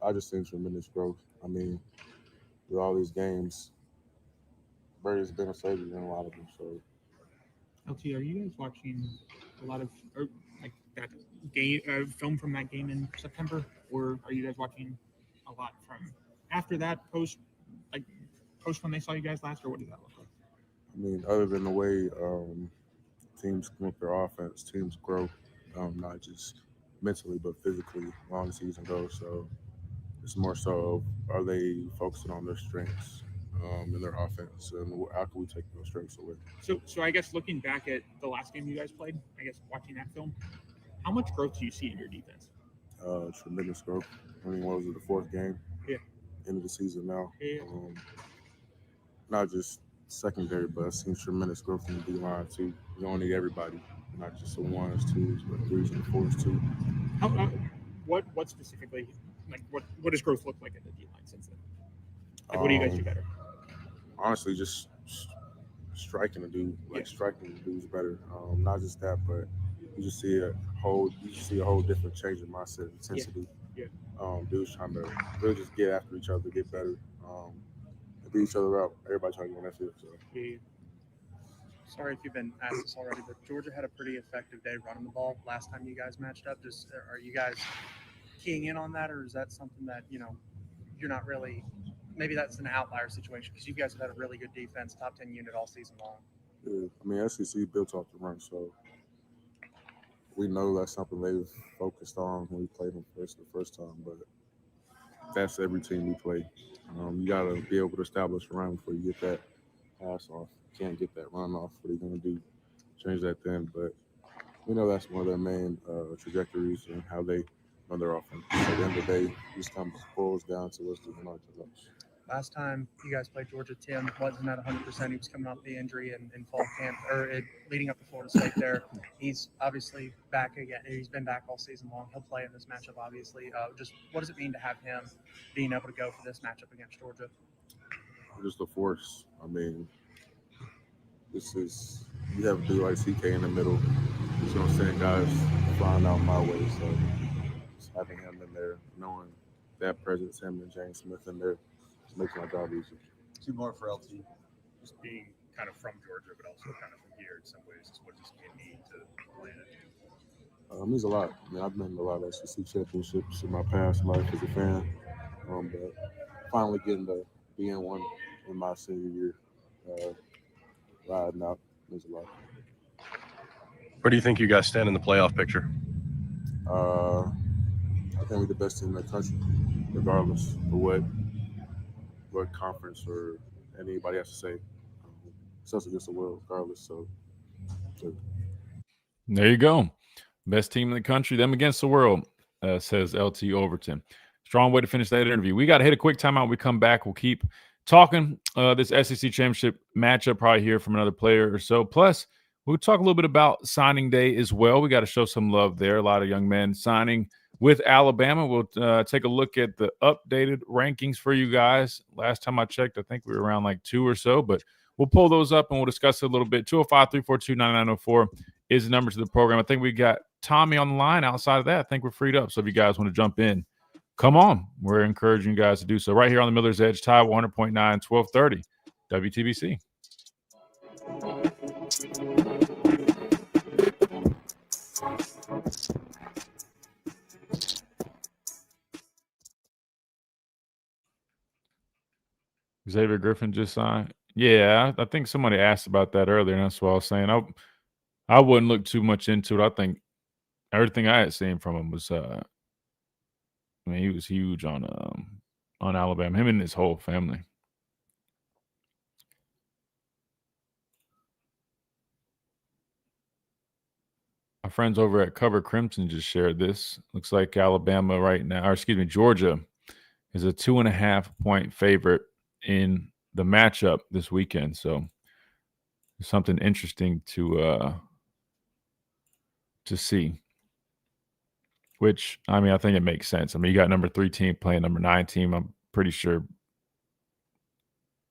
I just seen tremendous growth. I mean, with all these games, Brady's been a savior in a lot of them. So, LT, are you guys watching a lot of that game film from that game in September, or are you guys watching a lot from after that post when they saw you guys last, or what does that look like? I mean, other than the way teams come up their offense, teams grow, not just mentally but physically long the season goes. So it's more so, are they focusing on their strengths in their offense, and how can we take those strengths away? So I guess looking back at the last game you guys played, I guess watching that film, how much growth do you see in your defense? Tremendous growth. I mean, what was it, the fourth game? Yeah. End of the season now. Yeah. Not just secondary, but I've seen tremendous growth in the D-line too. You don't need everybody, not just the ones, twos, but threes and fours too. What specifically, what does growth look like in the D-line since then? What do you guys do better? Honestly, just striking the dude, striking the dudes better. Not just that, but you just see a whole different change in mindset, intensity. Yeah. Dudes trying to really just get after each other, get better, beat each other up. Everybody trying to get on that field. So. Yeah. sorry if you've been asked this already, but Georgia had a pretty effective day running the ball last time you guys matched up. Just are you guys keying in on that, or is that something that you're not really? Maybe that's an outlier situation because you guys have had a really good defense, top 10 unit all season long. Yeah, I mean, SEC built off the run, so we know that's something they've focused on when we played them the first time. But that's every team we play. You got to be able to establish a run before you get that pass off. You can't get that run off. What are you going to do? Change that then. But we know that's one of their main trajectories and how they run their offense. At the end of the day, this boils down to what's doing our job. Last time you guys played Georgia, Tim wasn't at 100%. He was coming off the injury in fall camp, leading up to Florida State there. He's obviously back again. He's been back all season long. He'll play in this matchup, obviously. Just what does it mean to have him being able to go for this matchup against Georgia? Just a force. I mean, you have a dude like CK in the middle. You know what I'm saying? Guys flying out my way. So just having him in there, knowing that presence, him and James Smith in there, makes my job easier. Two more for LT. Just being kind of from Georgia, but also kind of from here in some ways. What does it mean to play in it? It means a lot. I mean, I've been in a lot of SEC championships in my past life as a fan, but finally getting to be in one in my senior year, riding out, means a lot. Where do you think you guys stand in the playoff picture? I think we're the best team in the country, regardless of what conference or anybody has to say. It's us against the world, regardless. So, there you go. Best team in the country, them against the world, says LT Overton. Strong way to finish that interview. We got to hit a quick timeout. We come back. We'll keep talking this SEC championship matchup, probably hear from another player or so. Plus, we'll talk a little bit about signing day as well. We got to show some love there. A lot of young men signing with Alabama. We'll take a look at the updated rankings for you guys. Last time I checked, I think we were around like 2 or so, but we'll pull those up and we'll discuss it a little bit. 205-342-9904 is the number to the program. I think we got Tommy on the line. Outside of that, I think we're freed up. So if you guys want to jump in, come on. We're encouraging you guys to do so. Right here on the Miller's Edge, Tide 100.9, 1230, WTBC. Xavier Griffin just signed. Yeah, I think somebody asked about that earlier, and that's what I was saying. I wouldn't look too much into it. I think everything I had seen from him was, he was huge on Alabama. Him and his whole family. Our friends over at Cover Crimson just shared this. Looks like Alabama right now, or excuse me, Georgia is a 2.5-point favorite in the matchup this weekend. So something interesting to see. Which, I mean, I think it makes sense. I mean, you got number 3 team playing number 9 team. I'm pretty sure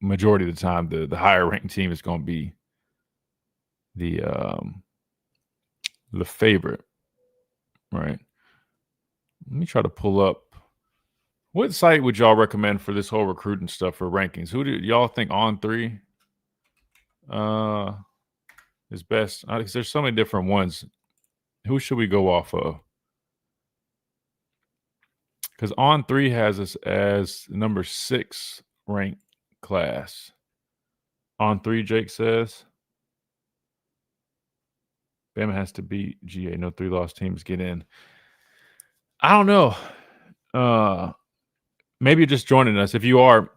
majority of the time the higher ranked team is going to be the favorite, right? Let me try to pull up. What site would y'all recommend for this whole recruiting stuff for rankings? Who do y'all think On3 is best? Because there's so many different ones. Who should we go off of? Because On3 has us as number 6 ranked class. On3, Jake says. Bama has to beat GA. No 3-loss teams get in. I don't know. Maybe you're just joining us. If you are,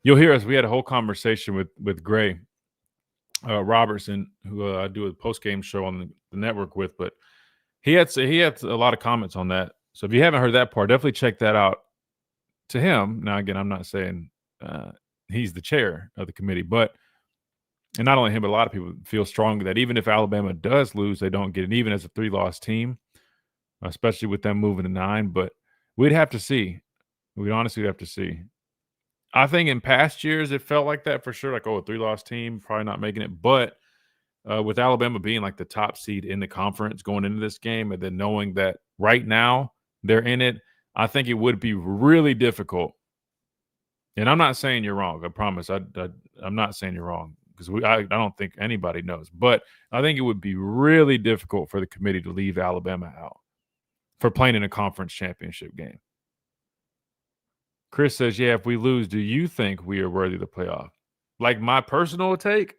you'll hear us. We had a whole conversation with Gray Robertson, who I do a post-game show on the network with, but he had a lot of comments on that. So if you haven't heard that part, definitely check that out to him. Now, again, I'm not saying he's the chair of the committee, and not only him, but a lot of people feel strongly that even if Alabama does lose, they don't get it, even as a 3-loss team, especially with them moving to 9. But we'd have to see. We'd honestly have to see. I think in past years, it felt like that for sure. Like, a 3-loss team, probably not making it. But with Alabama being like the top seed in the conference going into this game, and then knowing that right now they're in it, I think it would be really difficult. And I'm not saying you're wrong. I promise. I'm not saying you're wrong. because I don't think anybody knows. But I think it would be really difficult for the committee to leave Alabama out for playing in a conference championship game. Chris says, yeah, if we lose, do you think we are worthy of the playoff? Like my personal take,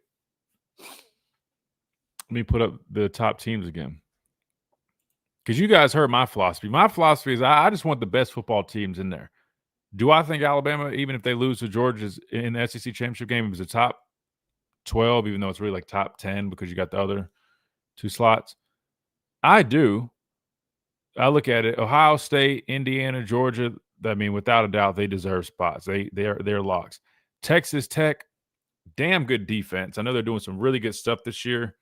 let me put up the top teams again. Because you guys heard my philosophy. My philosophy is I just want the best football teams in there. Do I think Alabama, even if they lose to Georgia in the SEC championship game, is a top 12, even though it's really like top 10 because you got the other two slots? I do. I look at it, Ohio State, Indiana, Georgia, I mean, without a doubt, they deserve spots. They're locks. Texas Tech, damn good defense. I know they're doing some really good stuff this year.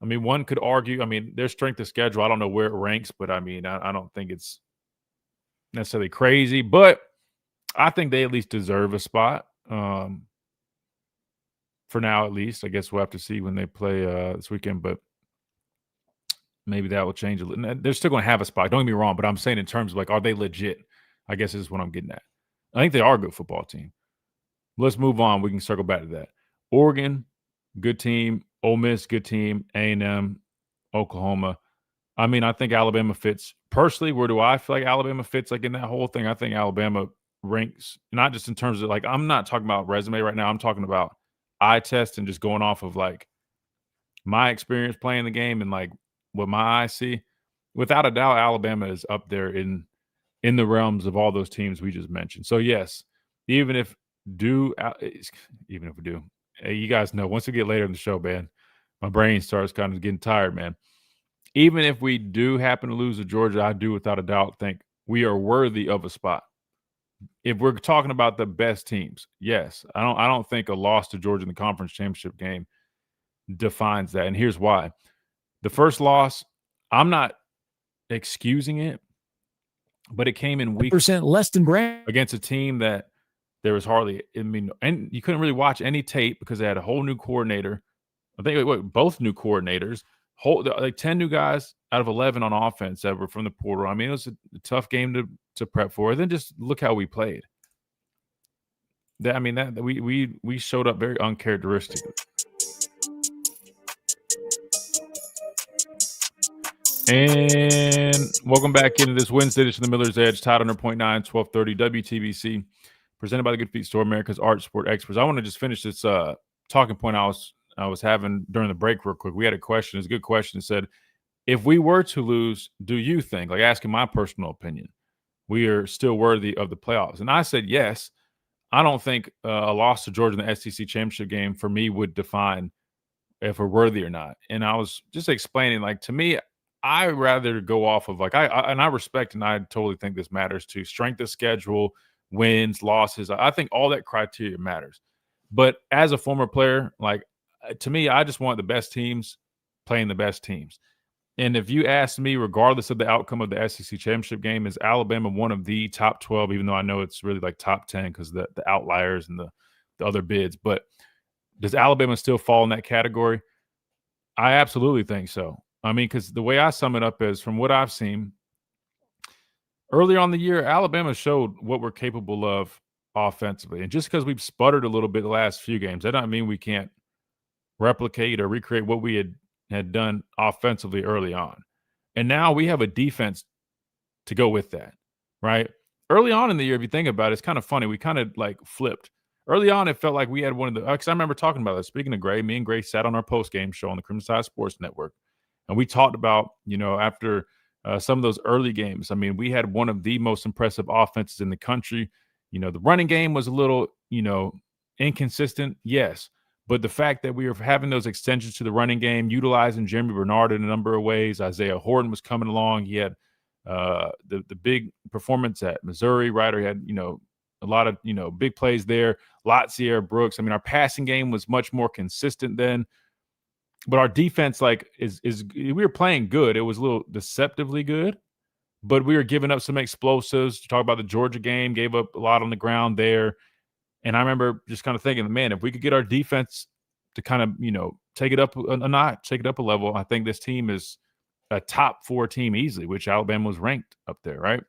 I mean, one could argue, I mean, their strength of schedule, I don't know where it ranks, but I mean, I don't think it's necessarily crazy, but I think they at least deserve a spot. For now, at least. I guess we'll have to see when they play this weekend, but maybe that will change a little. They're still going to have a spot. Don't get me wrong, but I'm saying in terms of like, are they legit? I guess this is what I'm getting at. I think they are a good football team. Let's move on. We can circle back to that. Oregon, good team. Ole Miss, good team. A&M, Oklahoma. I mean, I think Alabama fits. Personally, where do I feel like Alabama fits like in that whole thing? I think Alabama ranks, not just in terms of like, I'm not talking about resume right now. I'm talking about eye test and just going off of like my experience playing the game and like what my eyes see. Without a doubt, Alabama is up there in the realms of all those teams we just mentioned. So yes, even if we do, you guys know once we get later in the show, man, my brain starts kind of getting tired, man. Even if we do happen to lose to Georgia, I do without a doubt think we are worthy of a spot. If we're talking about the best teams, yes, I don't think a loss to Georgia in the conference championship game defines that. And here's why. The first loss, I'm not excusing it, but it came in week % less than brand against a team that there was hardly, and you couldn't really watch any tape because they had a whole new coordinator. I think both new coordinators, like 10 new guys out of 11 on offense that were from the portal. I mean, it was a tough game to prep for. Then just look how we played. We showed up very uncharacteristic. And welcome back into this Wednesday edition of the Miller's Edge, Tide 100.9, 1230 WTBC, presented by the Good Feet Store, America's Art Sport Experts. I want to just finish this talking point I was having during the break real quick. We had a question. It's a good question. It said, if we were to lose, do you think, like asking my personal opinion, we are still worthy of the playoffs? And I said yes. I don't think a loss to Georgia in the SEC championship game for me would define if we're worthy or not. And I was just explaining, like, to me, I rather go off of like I respect and I totally think this matters too. Strength of schedule, wins, losses. I think all that criteria matters. But as a former player, like to me, I just want the best teams playing the best teams. And if you ask me, regardless of the outcome of the SEC championship game, is Alabama one of the top 12, even though I know it's really like top 10 because the outliers and the other bids. But does Alabama still fall in that category? I absolutely think so. I mean, because the way I sum it up is, from what I've seen, earlier on the year, Alabama showed what we're capable of offensively. And just because we've sputtered a little bit the last few games, that doesn't mean we can't replicate or recreate what we had done offensively early on. And now we have a defense to go with that, right? Early on in the year, if you think about it, it's kind of funny. We kind of like flipped. Early on, it felt like we had one of the – because I remember talking about that. Speaking of Gray, me and Gray sat on our post-game show on the Crimson Tide Sports Network. And we talked about, after some of those early games, I mean, we had one of the most impressive offenses in the country. The running game was a little, inconsistent, yes. But the fact that we were having those extensions to the running game, utilizing Jeremy Bernard in a number of ways, Isaiah Horton was coming along. He had the big performance at Missouri, right? Or he had, a lot of, big plays there. Sierra Brooks. I mean, our passing game was much more consistent then. But our defense, we were playing good. It was a little deceptively good, but we were giving up some explosives. Talk about the Georgia game, gave up a lot on the ground there. And I remember just kind of thinking, man, if we could get our defense to kind of, take it up a notch, take it up a level, I think this team is a top 4 team easily, which Alabama was ranked up there, right?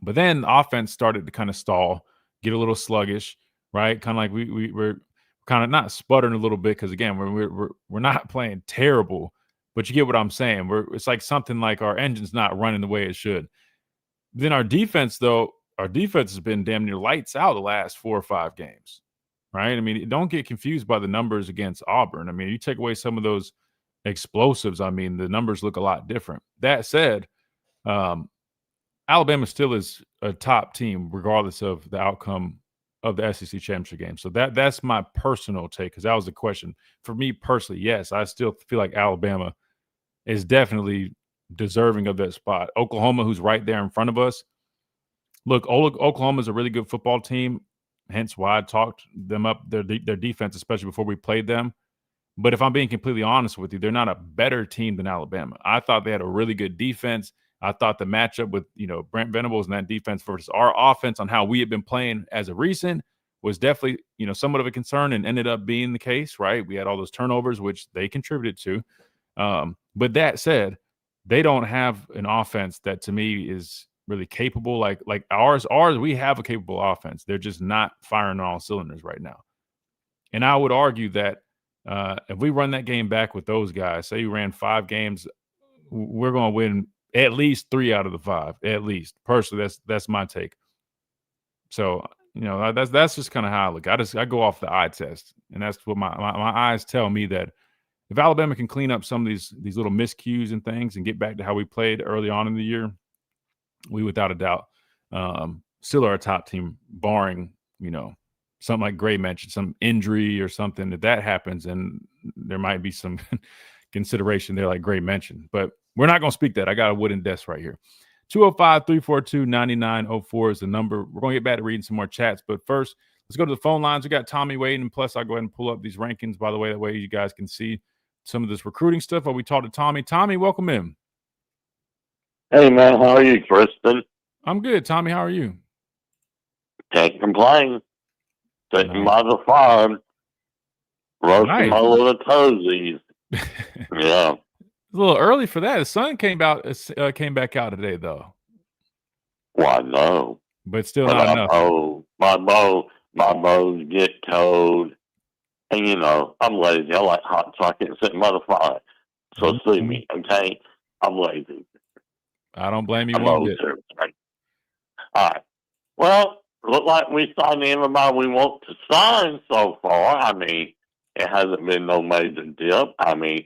But then the offense started to kind of stall, get a little sluggish, right? Kind of like we're kind of not sputtering a little bit because, again, we're not playing terrible, but you get what I'm saying. It's like something like our engine's not running the way it should. Then our defense, though, has been damn near lights out the last 4 or 5 games, right? I mean, don't get confused by the numbers against Auburn. I mean, you take away some of those explosives, I mean, the numbers look a lot different. That said, Alabama still is a top team regardless of the outcome of the SEC championship game. So that's my personal take, because that was the question. For me personally, yes, I still feel like Alabama is definitely deserving of that spot. Oklahoma, who's right there in front of us. Look, Oklahoma is a really good football team, hence why I talked them up, their defense, especially before we played them. But if I'm being completely honest with you, they're not a better team than Alabama. I thought they had a really good defense. I thought the matchup with, Brent Venables and that defense versus our offense on how we had been playing as of recent was definitely, somewhat of a concern, and ended up being the case, right? We had all those turnovers, which they contributed to. But that said, they don't have an offense that to me is really capable like ours. We have a capable offense. They're just not firing on all cylinders right now. And I would argue that if we run that game back with those guys, say you ran 5 games, we're going to win at least 3 out of the 5, at least. Personally, that's my take. So, that's just kind of how I look. I go off the eye test, and that's what my eyes tell me, that if Alabama can clean up some of these little miscues and things and get back to how we played early on in the year, we without a doubt still are a top team, barring, something like Gray mentioned, some injury or something that happens, and there might be some consideration there like Gray mentioned. But we're not going to speak that. I got a wooden desk right here. 205-342-9904 is the number. We're going to get back to reading some more chats. But first, let's go to the phone lines. We got Tommy waiting, and plus I'll go ahead and pull up these rankings, by the way. That way you guys can see some of this recruiting stuff while we talk to Tommy. Tommy, welcome in. Hey, man. How are you, Kristen? I'm good. Tommy, how are you? Can't complain. Sitting by the fire, roasting my little toesies. Yeah. It's a little early for that. The sun came back out today, though. Well, I know. But still not enough. My bones get cold. And, I'm lazy. I like hot chocolate sitting by the fire. So see me, okay? I'm lazy. I don't blame you one bit. All right. Well, look like we signed everybody we want to sign so far. I mean, it hasn't been no major dip. I mean,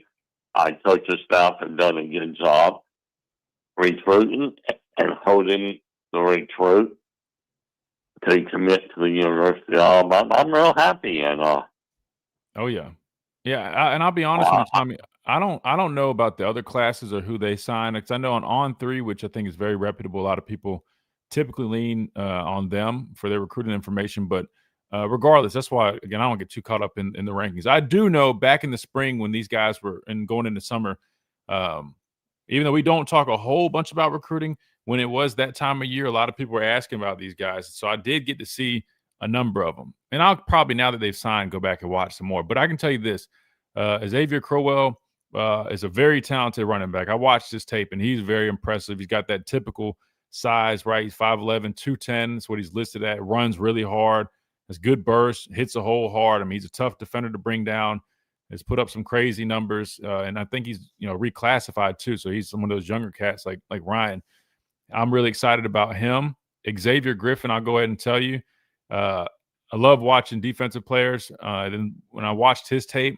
our coaching staff have done a good job recruiting and holding the recruit to commit to the University of Alabama. I'm real happy, and oh yeah, and I'll be honest with you, Tommy. I don't know about the other classes or who they sign, because I know on 3, which I think is very reputable. A lot of people typically lean on them for their recruiting information, but regardless, that's why, again, I don't get too caught up in the rankings. I do know back in the spring when these guys were going into summer, even though we don't talk a whole bunch about recruiting, when it was that time of year, a lot of people were asking about these guys. So I did get to see a number of them. And I'll probably, now that they've signed, go back and watch some more. But I can tell you this, Xavier Crowell is a very talented running back. I watched his tape, and he's very impressive. He's got that typical size, right? He's 5'11", 210. That's what he's listed at. Runs really hard. Has good burst. Hits a hole hard. I mean, he's a tough defender to bring down. Has put up some crazy numbers, and I think he's reclassified too. So he's some of those younger cats like Ryan. I'm really excited about him. Xavier Griffin, I'll go ahead and tell you, I love watching defensive players. Then when I watched his tape,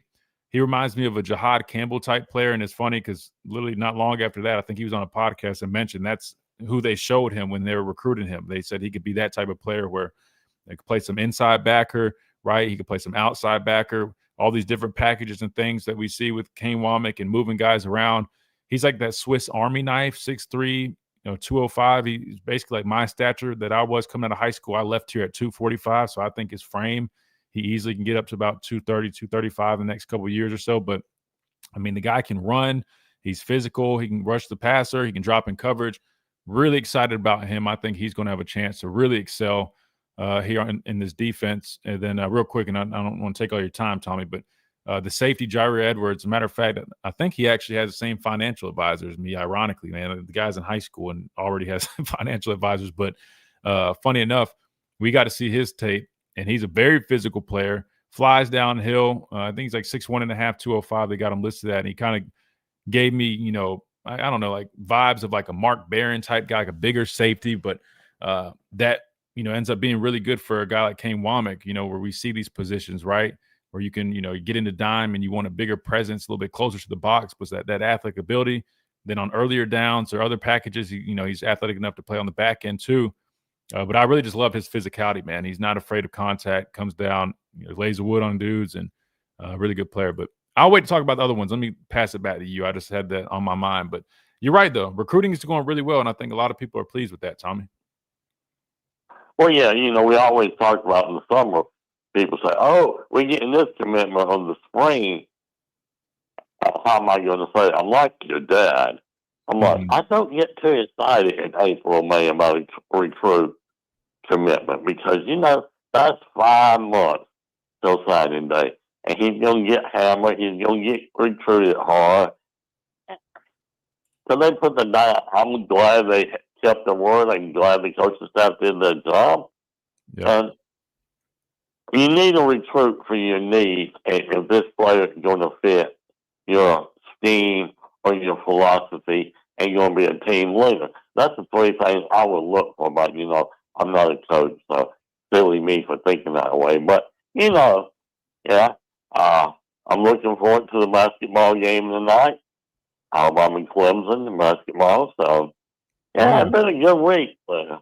he reminds me of a Jahad Campbell type player, and it's funny because literally not long after that, I think he was on a podcast and mentioned that's who they showed him when they were recruiting him. They said he could be that type of player where they could play some inside backer, right? He could play some outside backer, all these different packages and things that we see with Kane Womack and moving guys around. He's like that Swiss Army knife, 6'3", 205. He's basically like my stature that I was coming out of high school. I left here at 245, so I think his frame, he easily can get up to about 230, 235 in the next couple of years or so. But, I mean, the guy can run. He's physical. He can rush the passer. He can drop in coverage. Really excited about him. I think he's going to have a chance to really excel here in this defense. And then real quick, and I don't want to take all your time, Tommy, but the safety, Jair Edwards, as a matter of fact, I think he actually has the same financial advisor as me, ironically, man. The guy's in high school and already has financial advisors. But funny enough, we got to see his tape, and he's a very physical player, flies downhill. I think he's like 6'1.5", 205. They got him listed at, and he kind of gave me, I don't know, like vibes of like a Mark Barron type guy, like a bigger safety, but that, ends up being really good for a guy like Kane Womack, where we see these positions, right? Where you can, you get into dime and you want a bigger presence, a little bit closer to the box, but that athletic ability. Then on earlier downs or other packages, he's athletic enough to play on the back end too. But I really just love his physicality, man. He's not afraid of contact, comes down, lays the wood on dudes, and really good player. But I'll wait to talk about the other ones. Let me pass it back to you. I just had that on my mind. But you're right, though. Recruiting is going really well, and I think a lot of people are pleased with that, Tommy. Well, yeah, we always talk about in the summer. People say, "Oh, we're getting this commitment in the spring." How am I going to say it? I'm like your dad. I'm like, I don't get too excited in April, May about a recruit commitment because that's 5 months till signing day, and he's going to get hammered. He's going to get recruited hard. So they put the down. I'm glad they kept the word. I'm glad the coaching staff did their job. Yep. And you need a recruit for your needs, and if this player is going to fit your scheme or your philosophy, and you're going to be a team leader. That's the 3 things I would look for. But I'm not a coach, so silly me for thinking that way. But yeah, I'm looking forward to the basketball game tonight. Alabama and Clemson in basketball. So yeah, it's been a good week. So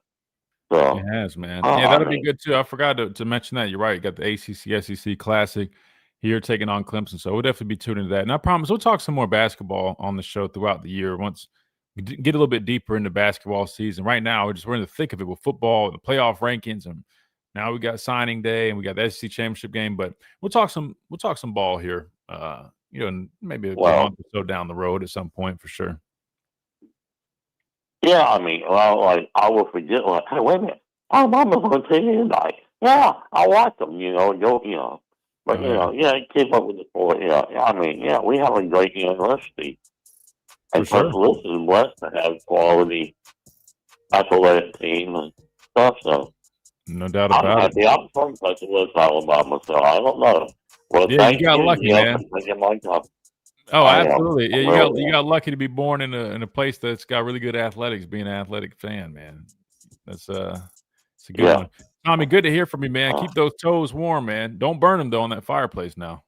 it has, man. Yeah, that'll be good too. I forgot to mention that. You're right. You got the ACC SEC Classic here taking on Clemson, so we'll definitely be tuning into that. And I promise we'll talk some more basketball on the show throughout the year once we get a little bit deeper into basketball season. Right now, we're in the thick of it with football, the playoff rankings, and now we got signing day and we got the SEC championship game. But we'll talk some ball here. And maybe a month or so down the road at some point for sure. Yeah, I will forget. Hey, wait a minute. Alabama's on TV tonight. Yeah, I watch them. But keep up with the sport. Yeah. We have a great university, and Tuscaloosa is blessed to have quality athletic team and stuff. So no doubt about it. I'm from Tuscaloosa, Alabama, so I don't know. Well, yeah, you got lucky, man. Oh, absolutely. Yeah, you got lucky to be born in a place that's got really good athletics. Being an athletic fan, man, it's a good one. Tommy, good to hear from you, man. Keep those toes warm, man. Don't burn them though on that fireplace now.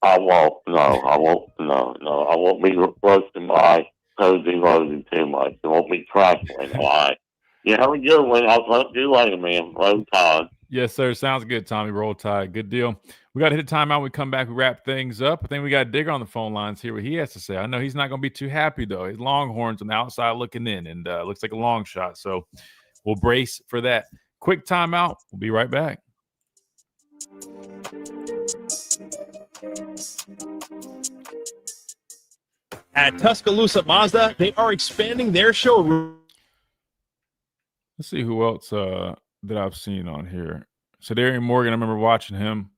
I won't. No, I won't. No. I won't be roasting my toes eroding too much. It won't be crackling. All right. You have a good one. I'll talk to you later, man. Roll Tide. Yes, sir. Sounds good, Tommy. Roll Tide. Good deal. We got to hit a timeout. We come back. We wrap things up. I think we got Digger on the phone lines here. What he has to say. I know he's not going to be too happy though. His Longhorns on the outside looking in, and looks like a long shot. So we'll brace for that. Quick timeout. We'll be right back. At Tuscaloosa Mazda, they are expanding their showroom. Let's see who else that I've seen on here. So Darian Morgan, I remember watching him.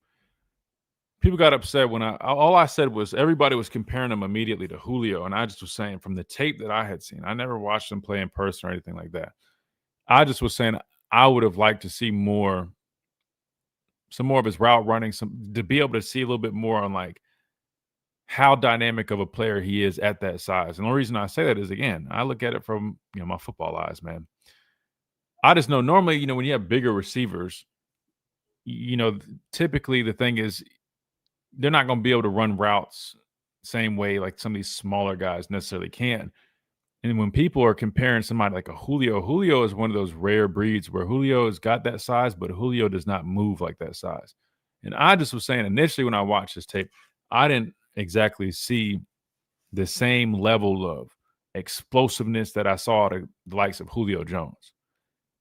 People got upset when all I said was everybody was comparing him immediately to Julio, and I just was saying from the tape that I had seen, I never watched him play in person or anything like that. I just was saying I would have liked to see some more of his route running, to be able to see a little bit more on like how dynamic of a player he is at that size. And the reason I say that is, again, I look at it from my football eyes, man. I just know normally, when you have bigger receivers, typically the thing is they're not going to be able to run routes same way like some of these smaller guys necessarily can. And when people are comparing somebody like a Julio is one of those rare breeds where Julio has got that size, but Julio does not move like that size. And I just was saying initially when I watched this tape, I didn't exactly see the same level of explosiveness that I saw at the likes of Julio Jones.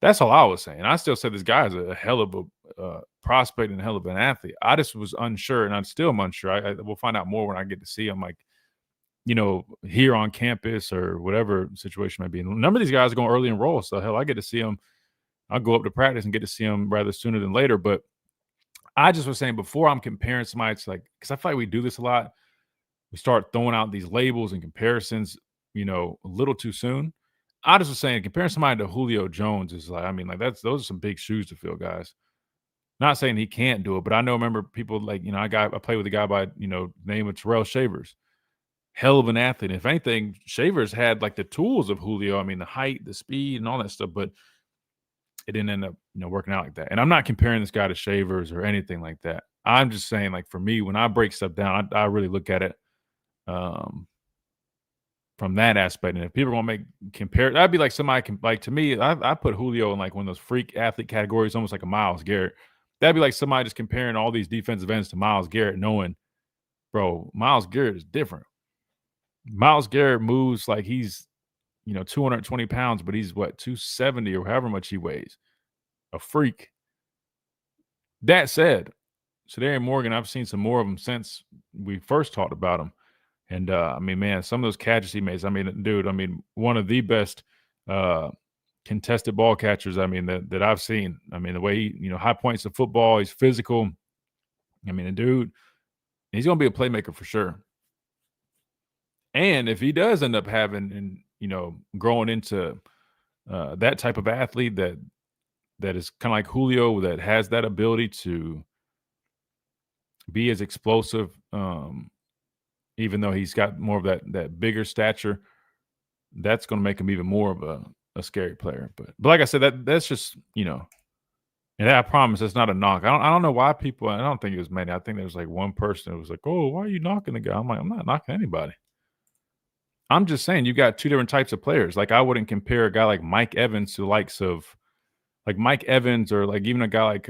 That's all I was saying. I still said this guy is a hell of a prospect and a hell of an athlete. I just was unsure, and I'm still unsure. I will find out more when I get to see him, like, here on campus or whatever situation might be. And a number of these guys are going early enroll, so hell, I get to see them. I'll go up to practice and get to see them rather sooner than later. But I just was saying before I'm comparing somebody, it's like, because I feel like we do this a lot. We start throwing out these labels and comparisons, a little too soon. I just was saying comparing somebody to Julio Jones is like, those are some big shoes to fill, guys. Not saying he can't do it, but I remember people like, I played with a guy by, name of Terrell Shavers. Hell of an athlete. If anything, Shavers had like the tools of Julio. I mean, the height, the speed, and all that stuff, but it didn't end up, working out like that. And I'm not comparing this guy to Shavers or anything like that. I'm just saying, like, for me, when I break stuff down, I really look at it from that aspect. And if people want to compare, that'd be like somebody to me, I put Julio in like one of those freak athlete categories, almost like a Myles Garrett. That'd be like somebody just comparing all these defensive ends to Myles Garrett, knowing, bro, Myles Garrett is different. Myles Garrett moves like he's, 220 pounds, but he's 270 or however much he weighs. A freak. That said, Sedarian Morgan, I've seen some more of them since we first talked about him. And, man, some of those catches he makes, dude, one of the best contested ball catchers, that I've seen. The way he, high points the football, he's physical. The dude, he's going to be a playmaker for sure. And if he does end up having and, growing into that type of athlete that is kind of like Julio, that has that ability to be as explosive, even though he's got more of that bigger stature, that's going to make him even more of a scary player. But like I said, that's just, and I promise it's not a knock. I don't know why people, I don't think it was many. I think there was like one person that was like, oh, why are you knocking the guy? I'm like, I'm not knocking anybody. I'm just saying you got two different types of players. Like, I wouldn't compare a guy like Mike Evans to the likes of like Mike Evans, or like even a guy like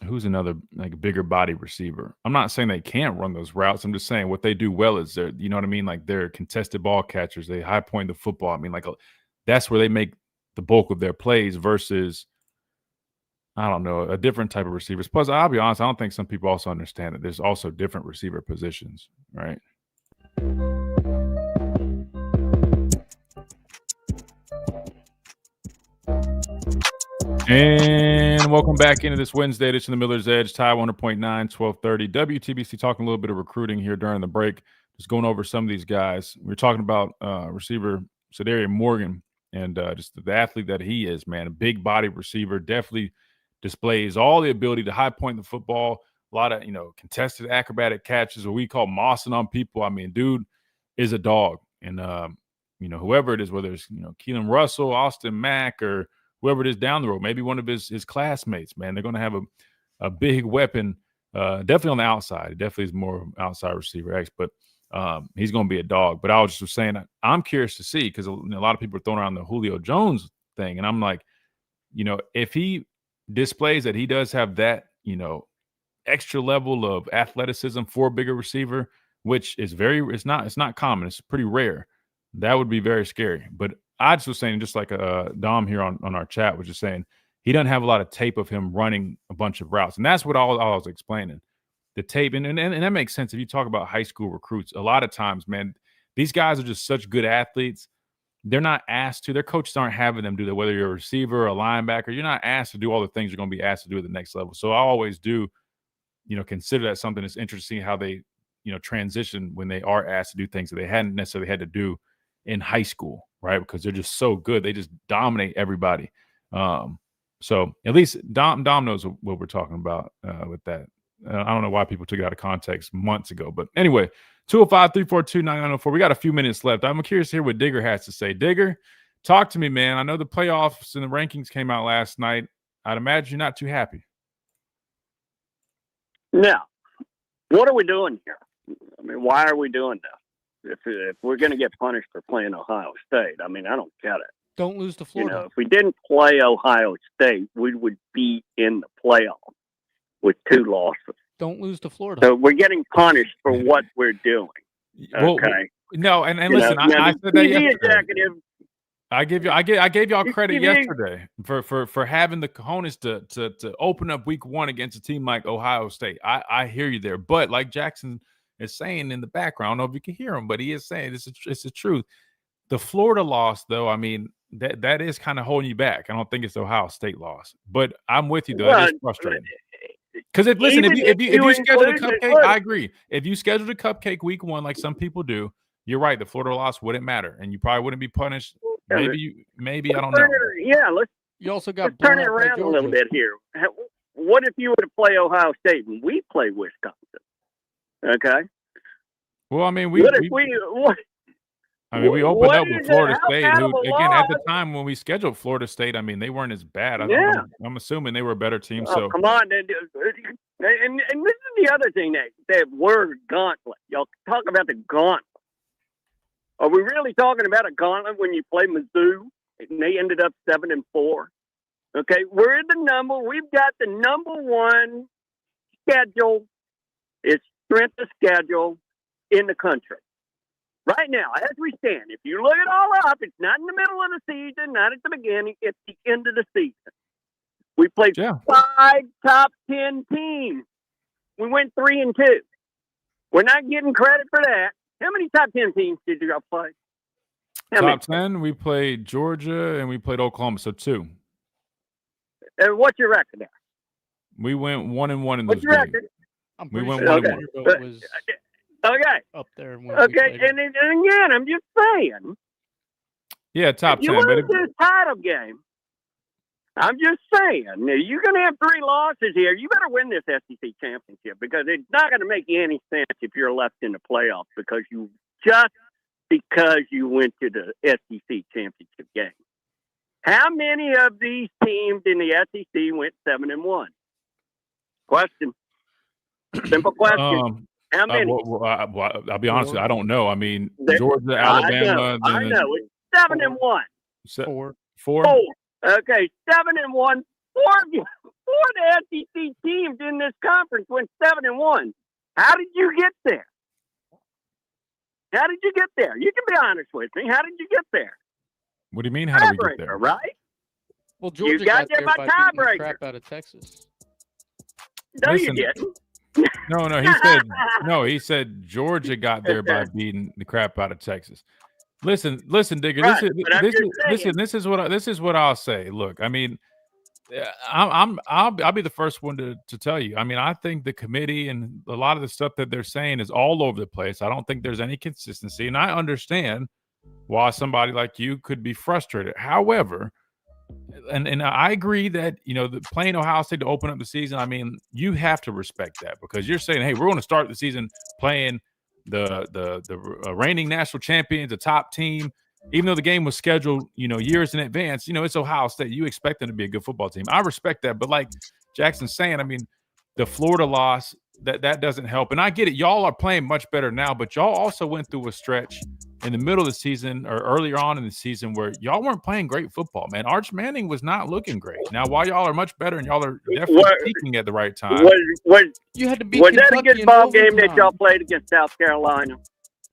who's another like bigger body receiver. I'm not saying they can't run those routes. I'm just saying what they do well is they're, you know what I mean? Like, they're contested ball catchers. They high point the football. That's where they make the bulk of their plays versus, I don't know, a different type of receivers. Plus, I'll be honest, I don't think some people also understand that there's also different receiver positions, right? And welcome back into this Wednesday edition of the Miller's Edge, Ty 100.9, 1230 WTBC, talking a little bit of recruiting here during the break, just going over some of these guys. We were talking about receiver Sedarian Morgan and just the athlete that he is, man. A big body receiver, definitely displays all the ability to high point the football, a lot of, contested acrobatic catches, what we call mossing on people. Dude is a dog. And, whoever it is, whether it's, Keelan Russell, Austin Mack, or whoever it is down the road, maybe one of his classmates, man, they're going to have a big weapon, definitely on the outside. It definitely is more outside receiver X, but he's going to be a dog. But I was just saying, I'm curious to see, because a lot of people are throwing around the Julio Jones thing. And I'm like, if he displays that he does have that, extra level of athleticism for a bigger receiver, which is it's not common. It's pretty rare. That would be very scary. But I just was saying, just like Dom here on our chat was just saying, he doesn't have a lot of tape of him running a bunch of routes. And that's what I was explaining. The tape, and that makes sense. If you talk about high school recruits, a lot of times, man, these guys are just such good athletes. They're not asked to. Their coaches aren't having them do that. Whether you're a receiver or a linebacker, you're not asked to do all the things you're going to be asked to do at the next level. So I always do, consider that something that's interesting, how they, transition when they are asked to do things that they hadn't necessarily had to do in high school, right? Because they're just so good. They just dominate everybody. So at least Dom knows what we're talking about with that. I don't know why people took it out of context months ago. But anyway, 205-342-9904. We got a few minutes left. I'm curious to hear what Digger has to say. Digger, talk to me, man. I know the playoffs and the rankings came out last night. I'd imagine you're not too happy. Now, what are we doing here? Why are we doing this? If we're going to get punished for playing Ohio State, I don't get it. Don't lose to Florida. If we didn't play Ohio State, we would be in the playoff with 2 losses. Don't lose to Florida. So we're getting punished for what we're doing. Okay. No, and listen, I said that yesterday. I gave y'all credit yesterday for having the cojones to open up week 1 against a team like Ohio State. I hear you there, but like Jackson is saying in the background, I don't know if you can hear him, but he is saying it's the truth. The Florida loss, though, that is kind of holding you back. I don't think it's the Ohio State loss, but I'm with you though. It is frustrating. Because if you schedule a cupcake, I agree. If you scheduled a cupcake week 1, like some people do, you're right. The Florida loss wouldn't matter, and you probably wouldn't be punished. Maybe I don't know. Yeah, You also got Let's turn blown it out by around a little Georgia. bit here. What if you were to play Ohio State and we play Wisconsin? Okay. Well, I mean, we we opened what up is with it? Florida How State, bad who, of a again, at the loss? time when we scheduled Florida State, I mean, they weren't as bad. Yeah. I'm assuming they were a better team. Oh, So come on. And this is the other thing, that word gauntlet. Y'all talk about the gauntlet. Are we really talking about a gauntlet when you play Mizzou and they ended up 7-4? Okay, we've got the number one schedule. It's strength of schedule in the country. Right now, as we stand, if you look it all up, it's not in the middle of the season, not at the beginning, it's the end of the season. We played 5 top 10 teams. We went 3-2. We're not getting credit for that. How many top 10 teams did you play? top 10, we played Georgia and we played Oklahoma, so 2. What's your record there? We went 1-1 in those What's your games. record? We went Okay. 1-1. Was Okay. up there. Okay, and again, I'm just saying. Yeah, top If you 10. But lose this title game, I'm just saying, you're going to have 3 losses here. You better win this SEC championship because it's not going to make you any sense if you're left in the playoffs because you went to the SEC championship game. How many of these teams in the SEC went 7-1? Question. Simple question. How many? I'll be honest with you, I don't know. I mean, There- Georgia, Alabama. I know. It's 7-1. 4. 4. Okay, 7-1. Four of the SEC teams in this conference went 7-1. How did you get there? How did you get there? You can be honest with me. How did you get there? What do you mean? How do we get there? Tiebreaker, right? Well, Georgia got there there by beating the tiebreaker. crap out of Texas. No, Listen, you didn't. No, he said Georgia got there by beating the crap out of Texas. Listen, Digger. Right, but I'm just saying. This is what I'll say. Look, I mean, I'll be the first one to tell you. I mean, I think the committee and a lot of the stuff that they're saying is all over the place. I don't think there's any consistency, and I understand why somebody like you could be frustrated. However, and I agree that playing Ohio State to open up the season. I mean, you have to respect that because you're saying, hey, we're going to start the season playing the reigning national champions, the top team. Even though the game was scheduled, years in advance, it's Ohio State. You expect them to be a good football team. I respect that, but like Jackson's saying, I mean, the Florida loss that doesn't help. And I get it, y'all are playing much better now, but y'all also went through a stretch in the middle of the season or earlier on in the season where y'all weren't playing great football, man. Arch Manning was not looking great. Now, while y'all are much better and y'all are definitely peaking at the right time, You had to beat Was that a Kentucky good in ball game that overtime. y'all played against South Carolina?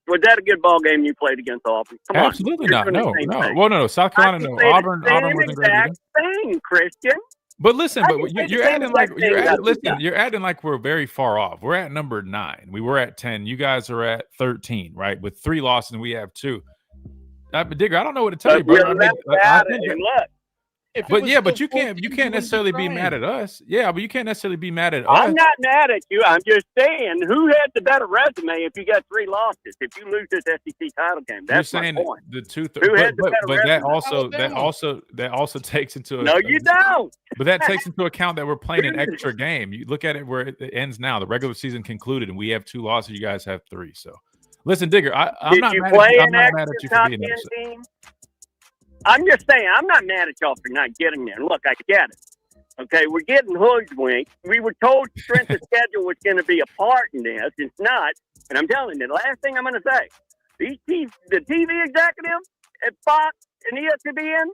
Was that a good ball game you played against Auburn? Come on. absolutely You're not. doing the No. same thing. Well, no. South Carolina, no. Auburn wasn't great either. Thing, Christian. But listen, I but can say you're the same acting like exact thing about you guys. you're acting like we're very far off. We're at number 9. We were at 10. You guys are at 13, right? With 3 losses, and we have 2. Digger, I don't know what to tell you, brother. But you can't necessarily be mad at us. Yeah, but you can't necessarily be mad at us. I'm not mad at you. I'm just saying, who has the better resume if you got 3 losses? If you lose this SEC title game, that's You're saying my point. the 2 Who has the better but that resume? also takes into No, you don't. But that takes into account that we're playing an extra game. You look at it where it ends now. The regular season concluded, and we have 2 losses. You guys have 3. So, listen, Digger, I'm not mad at you. I'm not mad at you for being upset. Team? I'm just saying, I'm not mad at y'all for not getting there. Look, I get it. Okay, we're getting hoodwinked. We were told strength of schedule was going to be a part in this. It's not. And I'm telling you, the last thing I'm going to say, the TV executives at Fox and ESPN,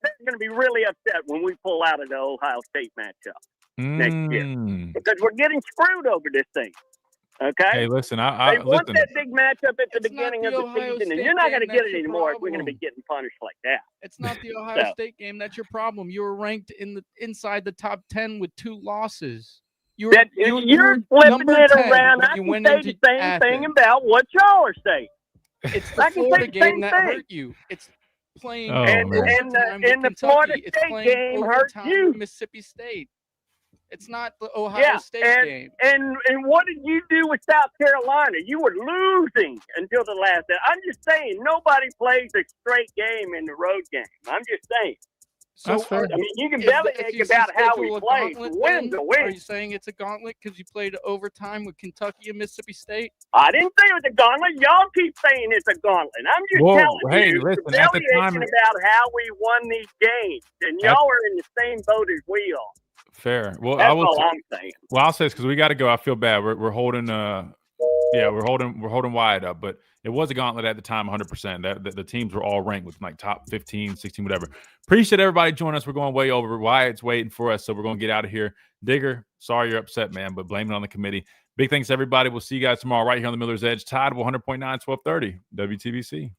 they're going to be really upset when we pull out of the Ohio State matchup next year. Because we're getting screwed over this thing. Okay. Hey, listen, they want listen. that big matchup at the beginning of the season, and you're not going to get it anymore if we're going to be getting punished like that. It's not the Ohio State game. That's your problem. You were ranked inside the top 10 with 2 losses. You're flipping it around. I can say the same thing about what y'all are saying. It's the Florida game that hurt you. It's playing and the Florida State game hurt you. Mississippi State. It's not the Ohio State game. And what did you do with South Carolina? You were losing until the last day. I'm just saying, nobody plays a straight game in the road game. I'm just saying. So fair. I mean, you can if bellyache you about how we schedule a played. gauntlet, Win's then a win. Are you saying it's a gauntlet because you played overtime with Kentucky and Mississippi State? I didn't say it was a gauntlet. Y'all keep saying it's a gauntlet. I'm just Well, telling hey, you, listen, you're at the bellyaching time- about how we won these games, and y'all are in the same boat as we are. Fair. Well, That's I will. all I'm saying. Well, I'll say this because we got to go. I feel bad. We're holding. We're holding Wyatt up, but it was a gauntlet at the time, 100%. That the teams were all ranked with like top 15, 16, whatever. Appreciate everybody joining us. We're going way over. Wyatt's waiting for us, so we're going to get out of here. Digger, sorry you're upset, man, but blame it on the committee. Big thanks, everybody. We'll see you guys tomorrow right here on the Miller's Edge. Tide 100.9, 1230, WTBC.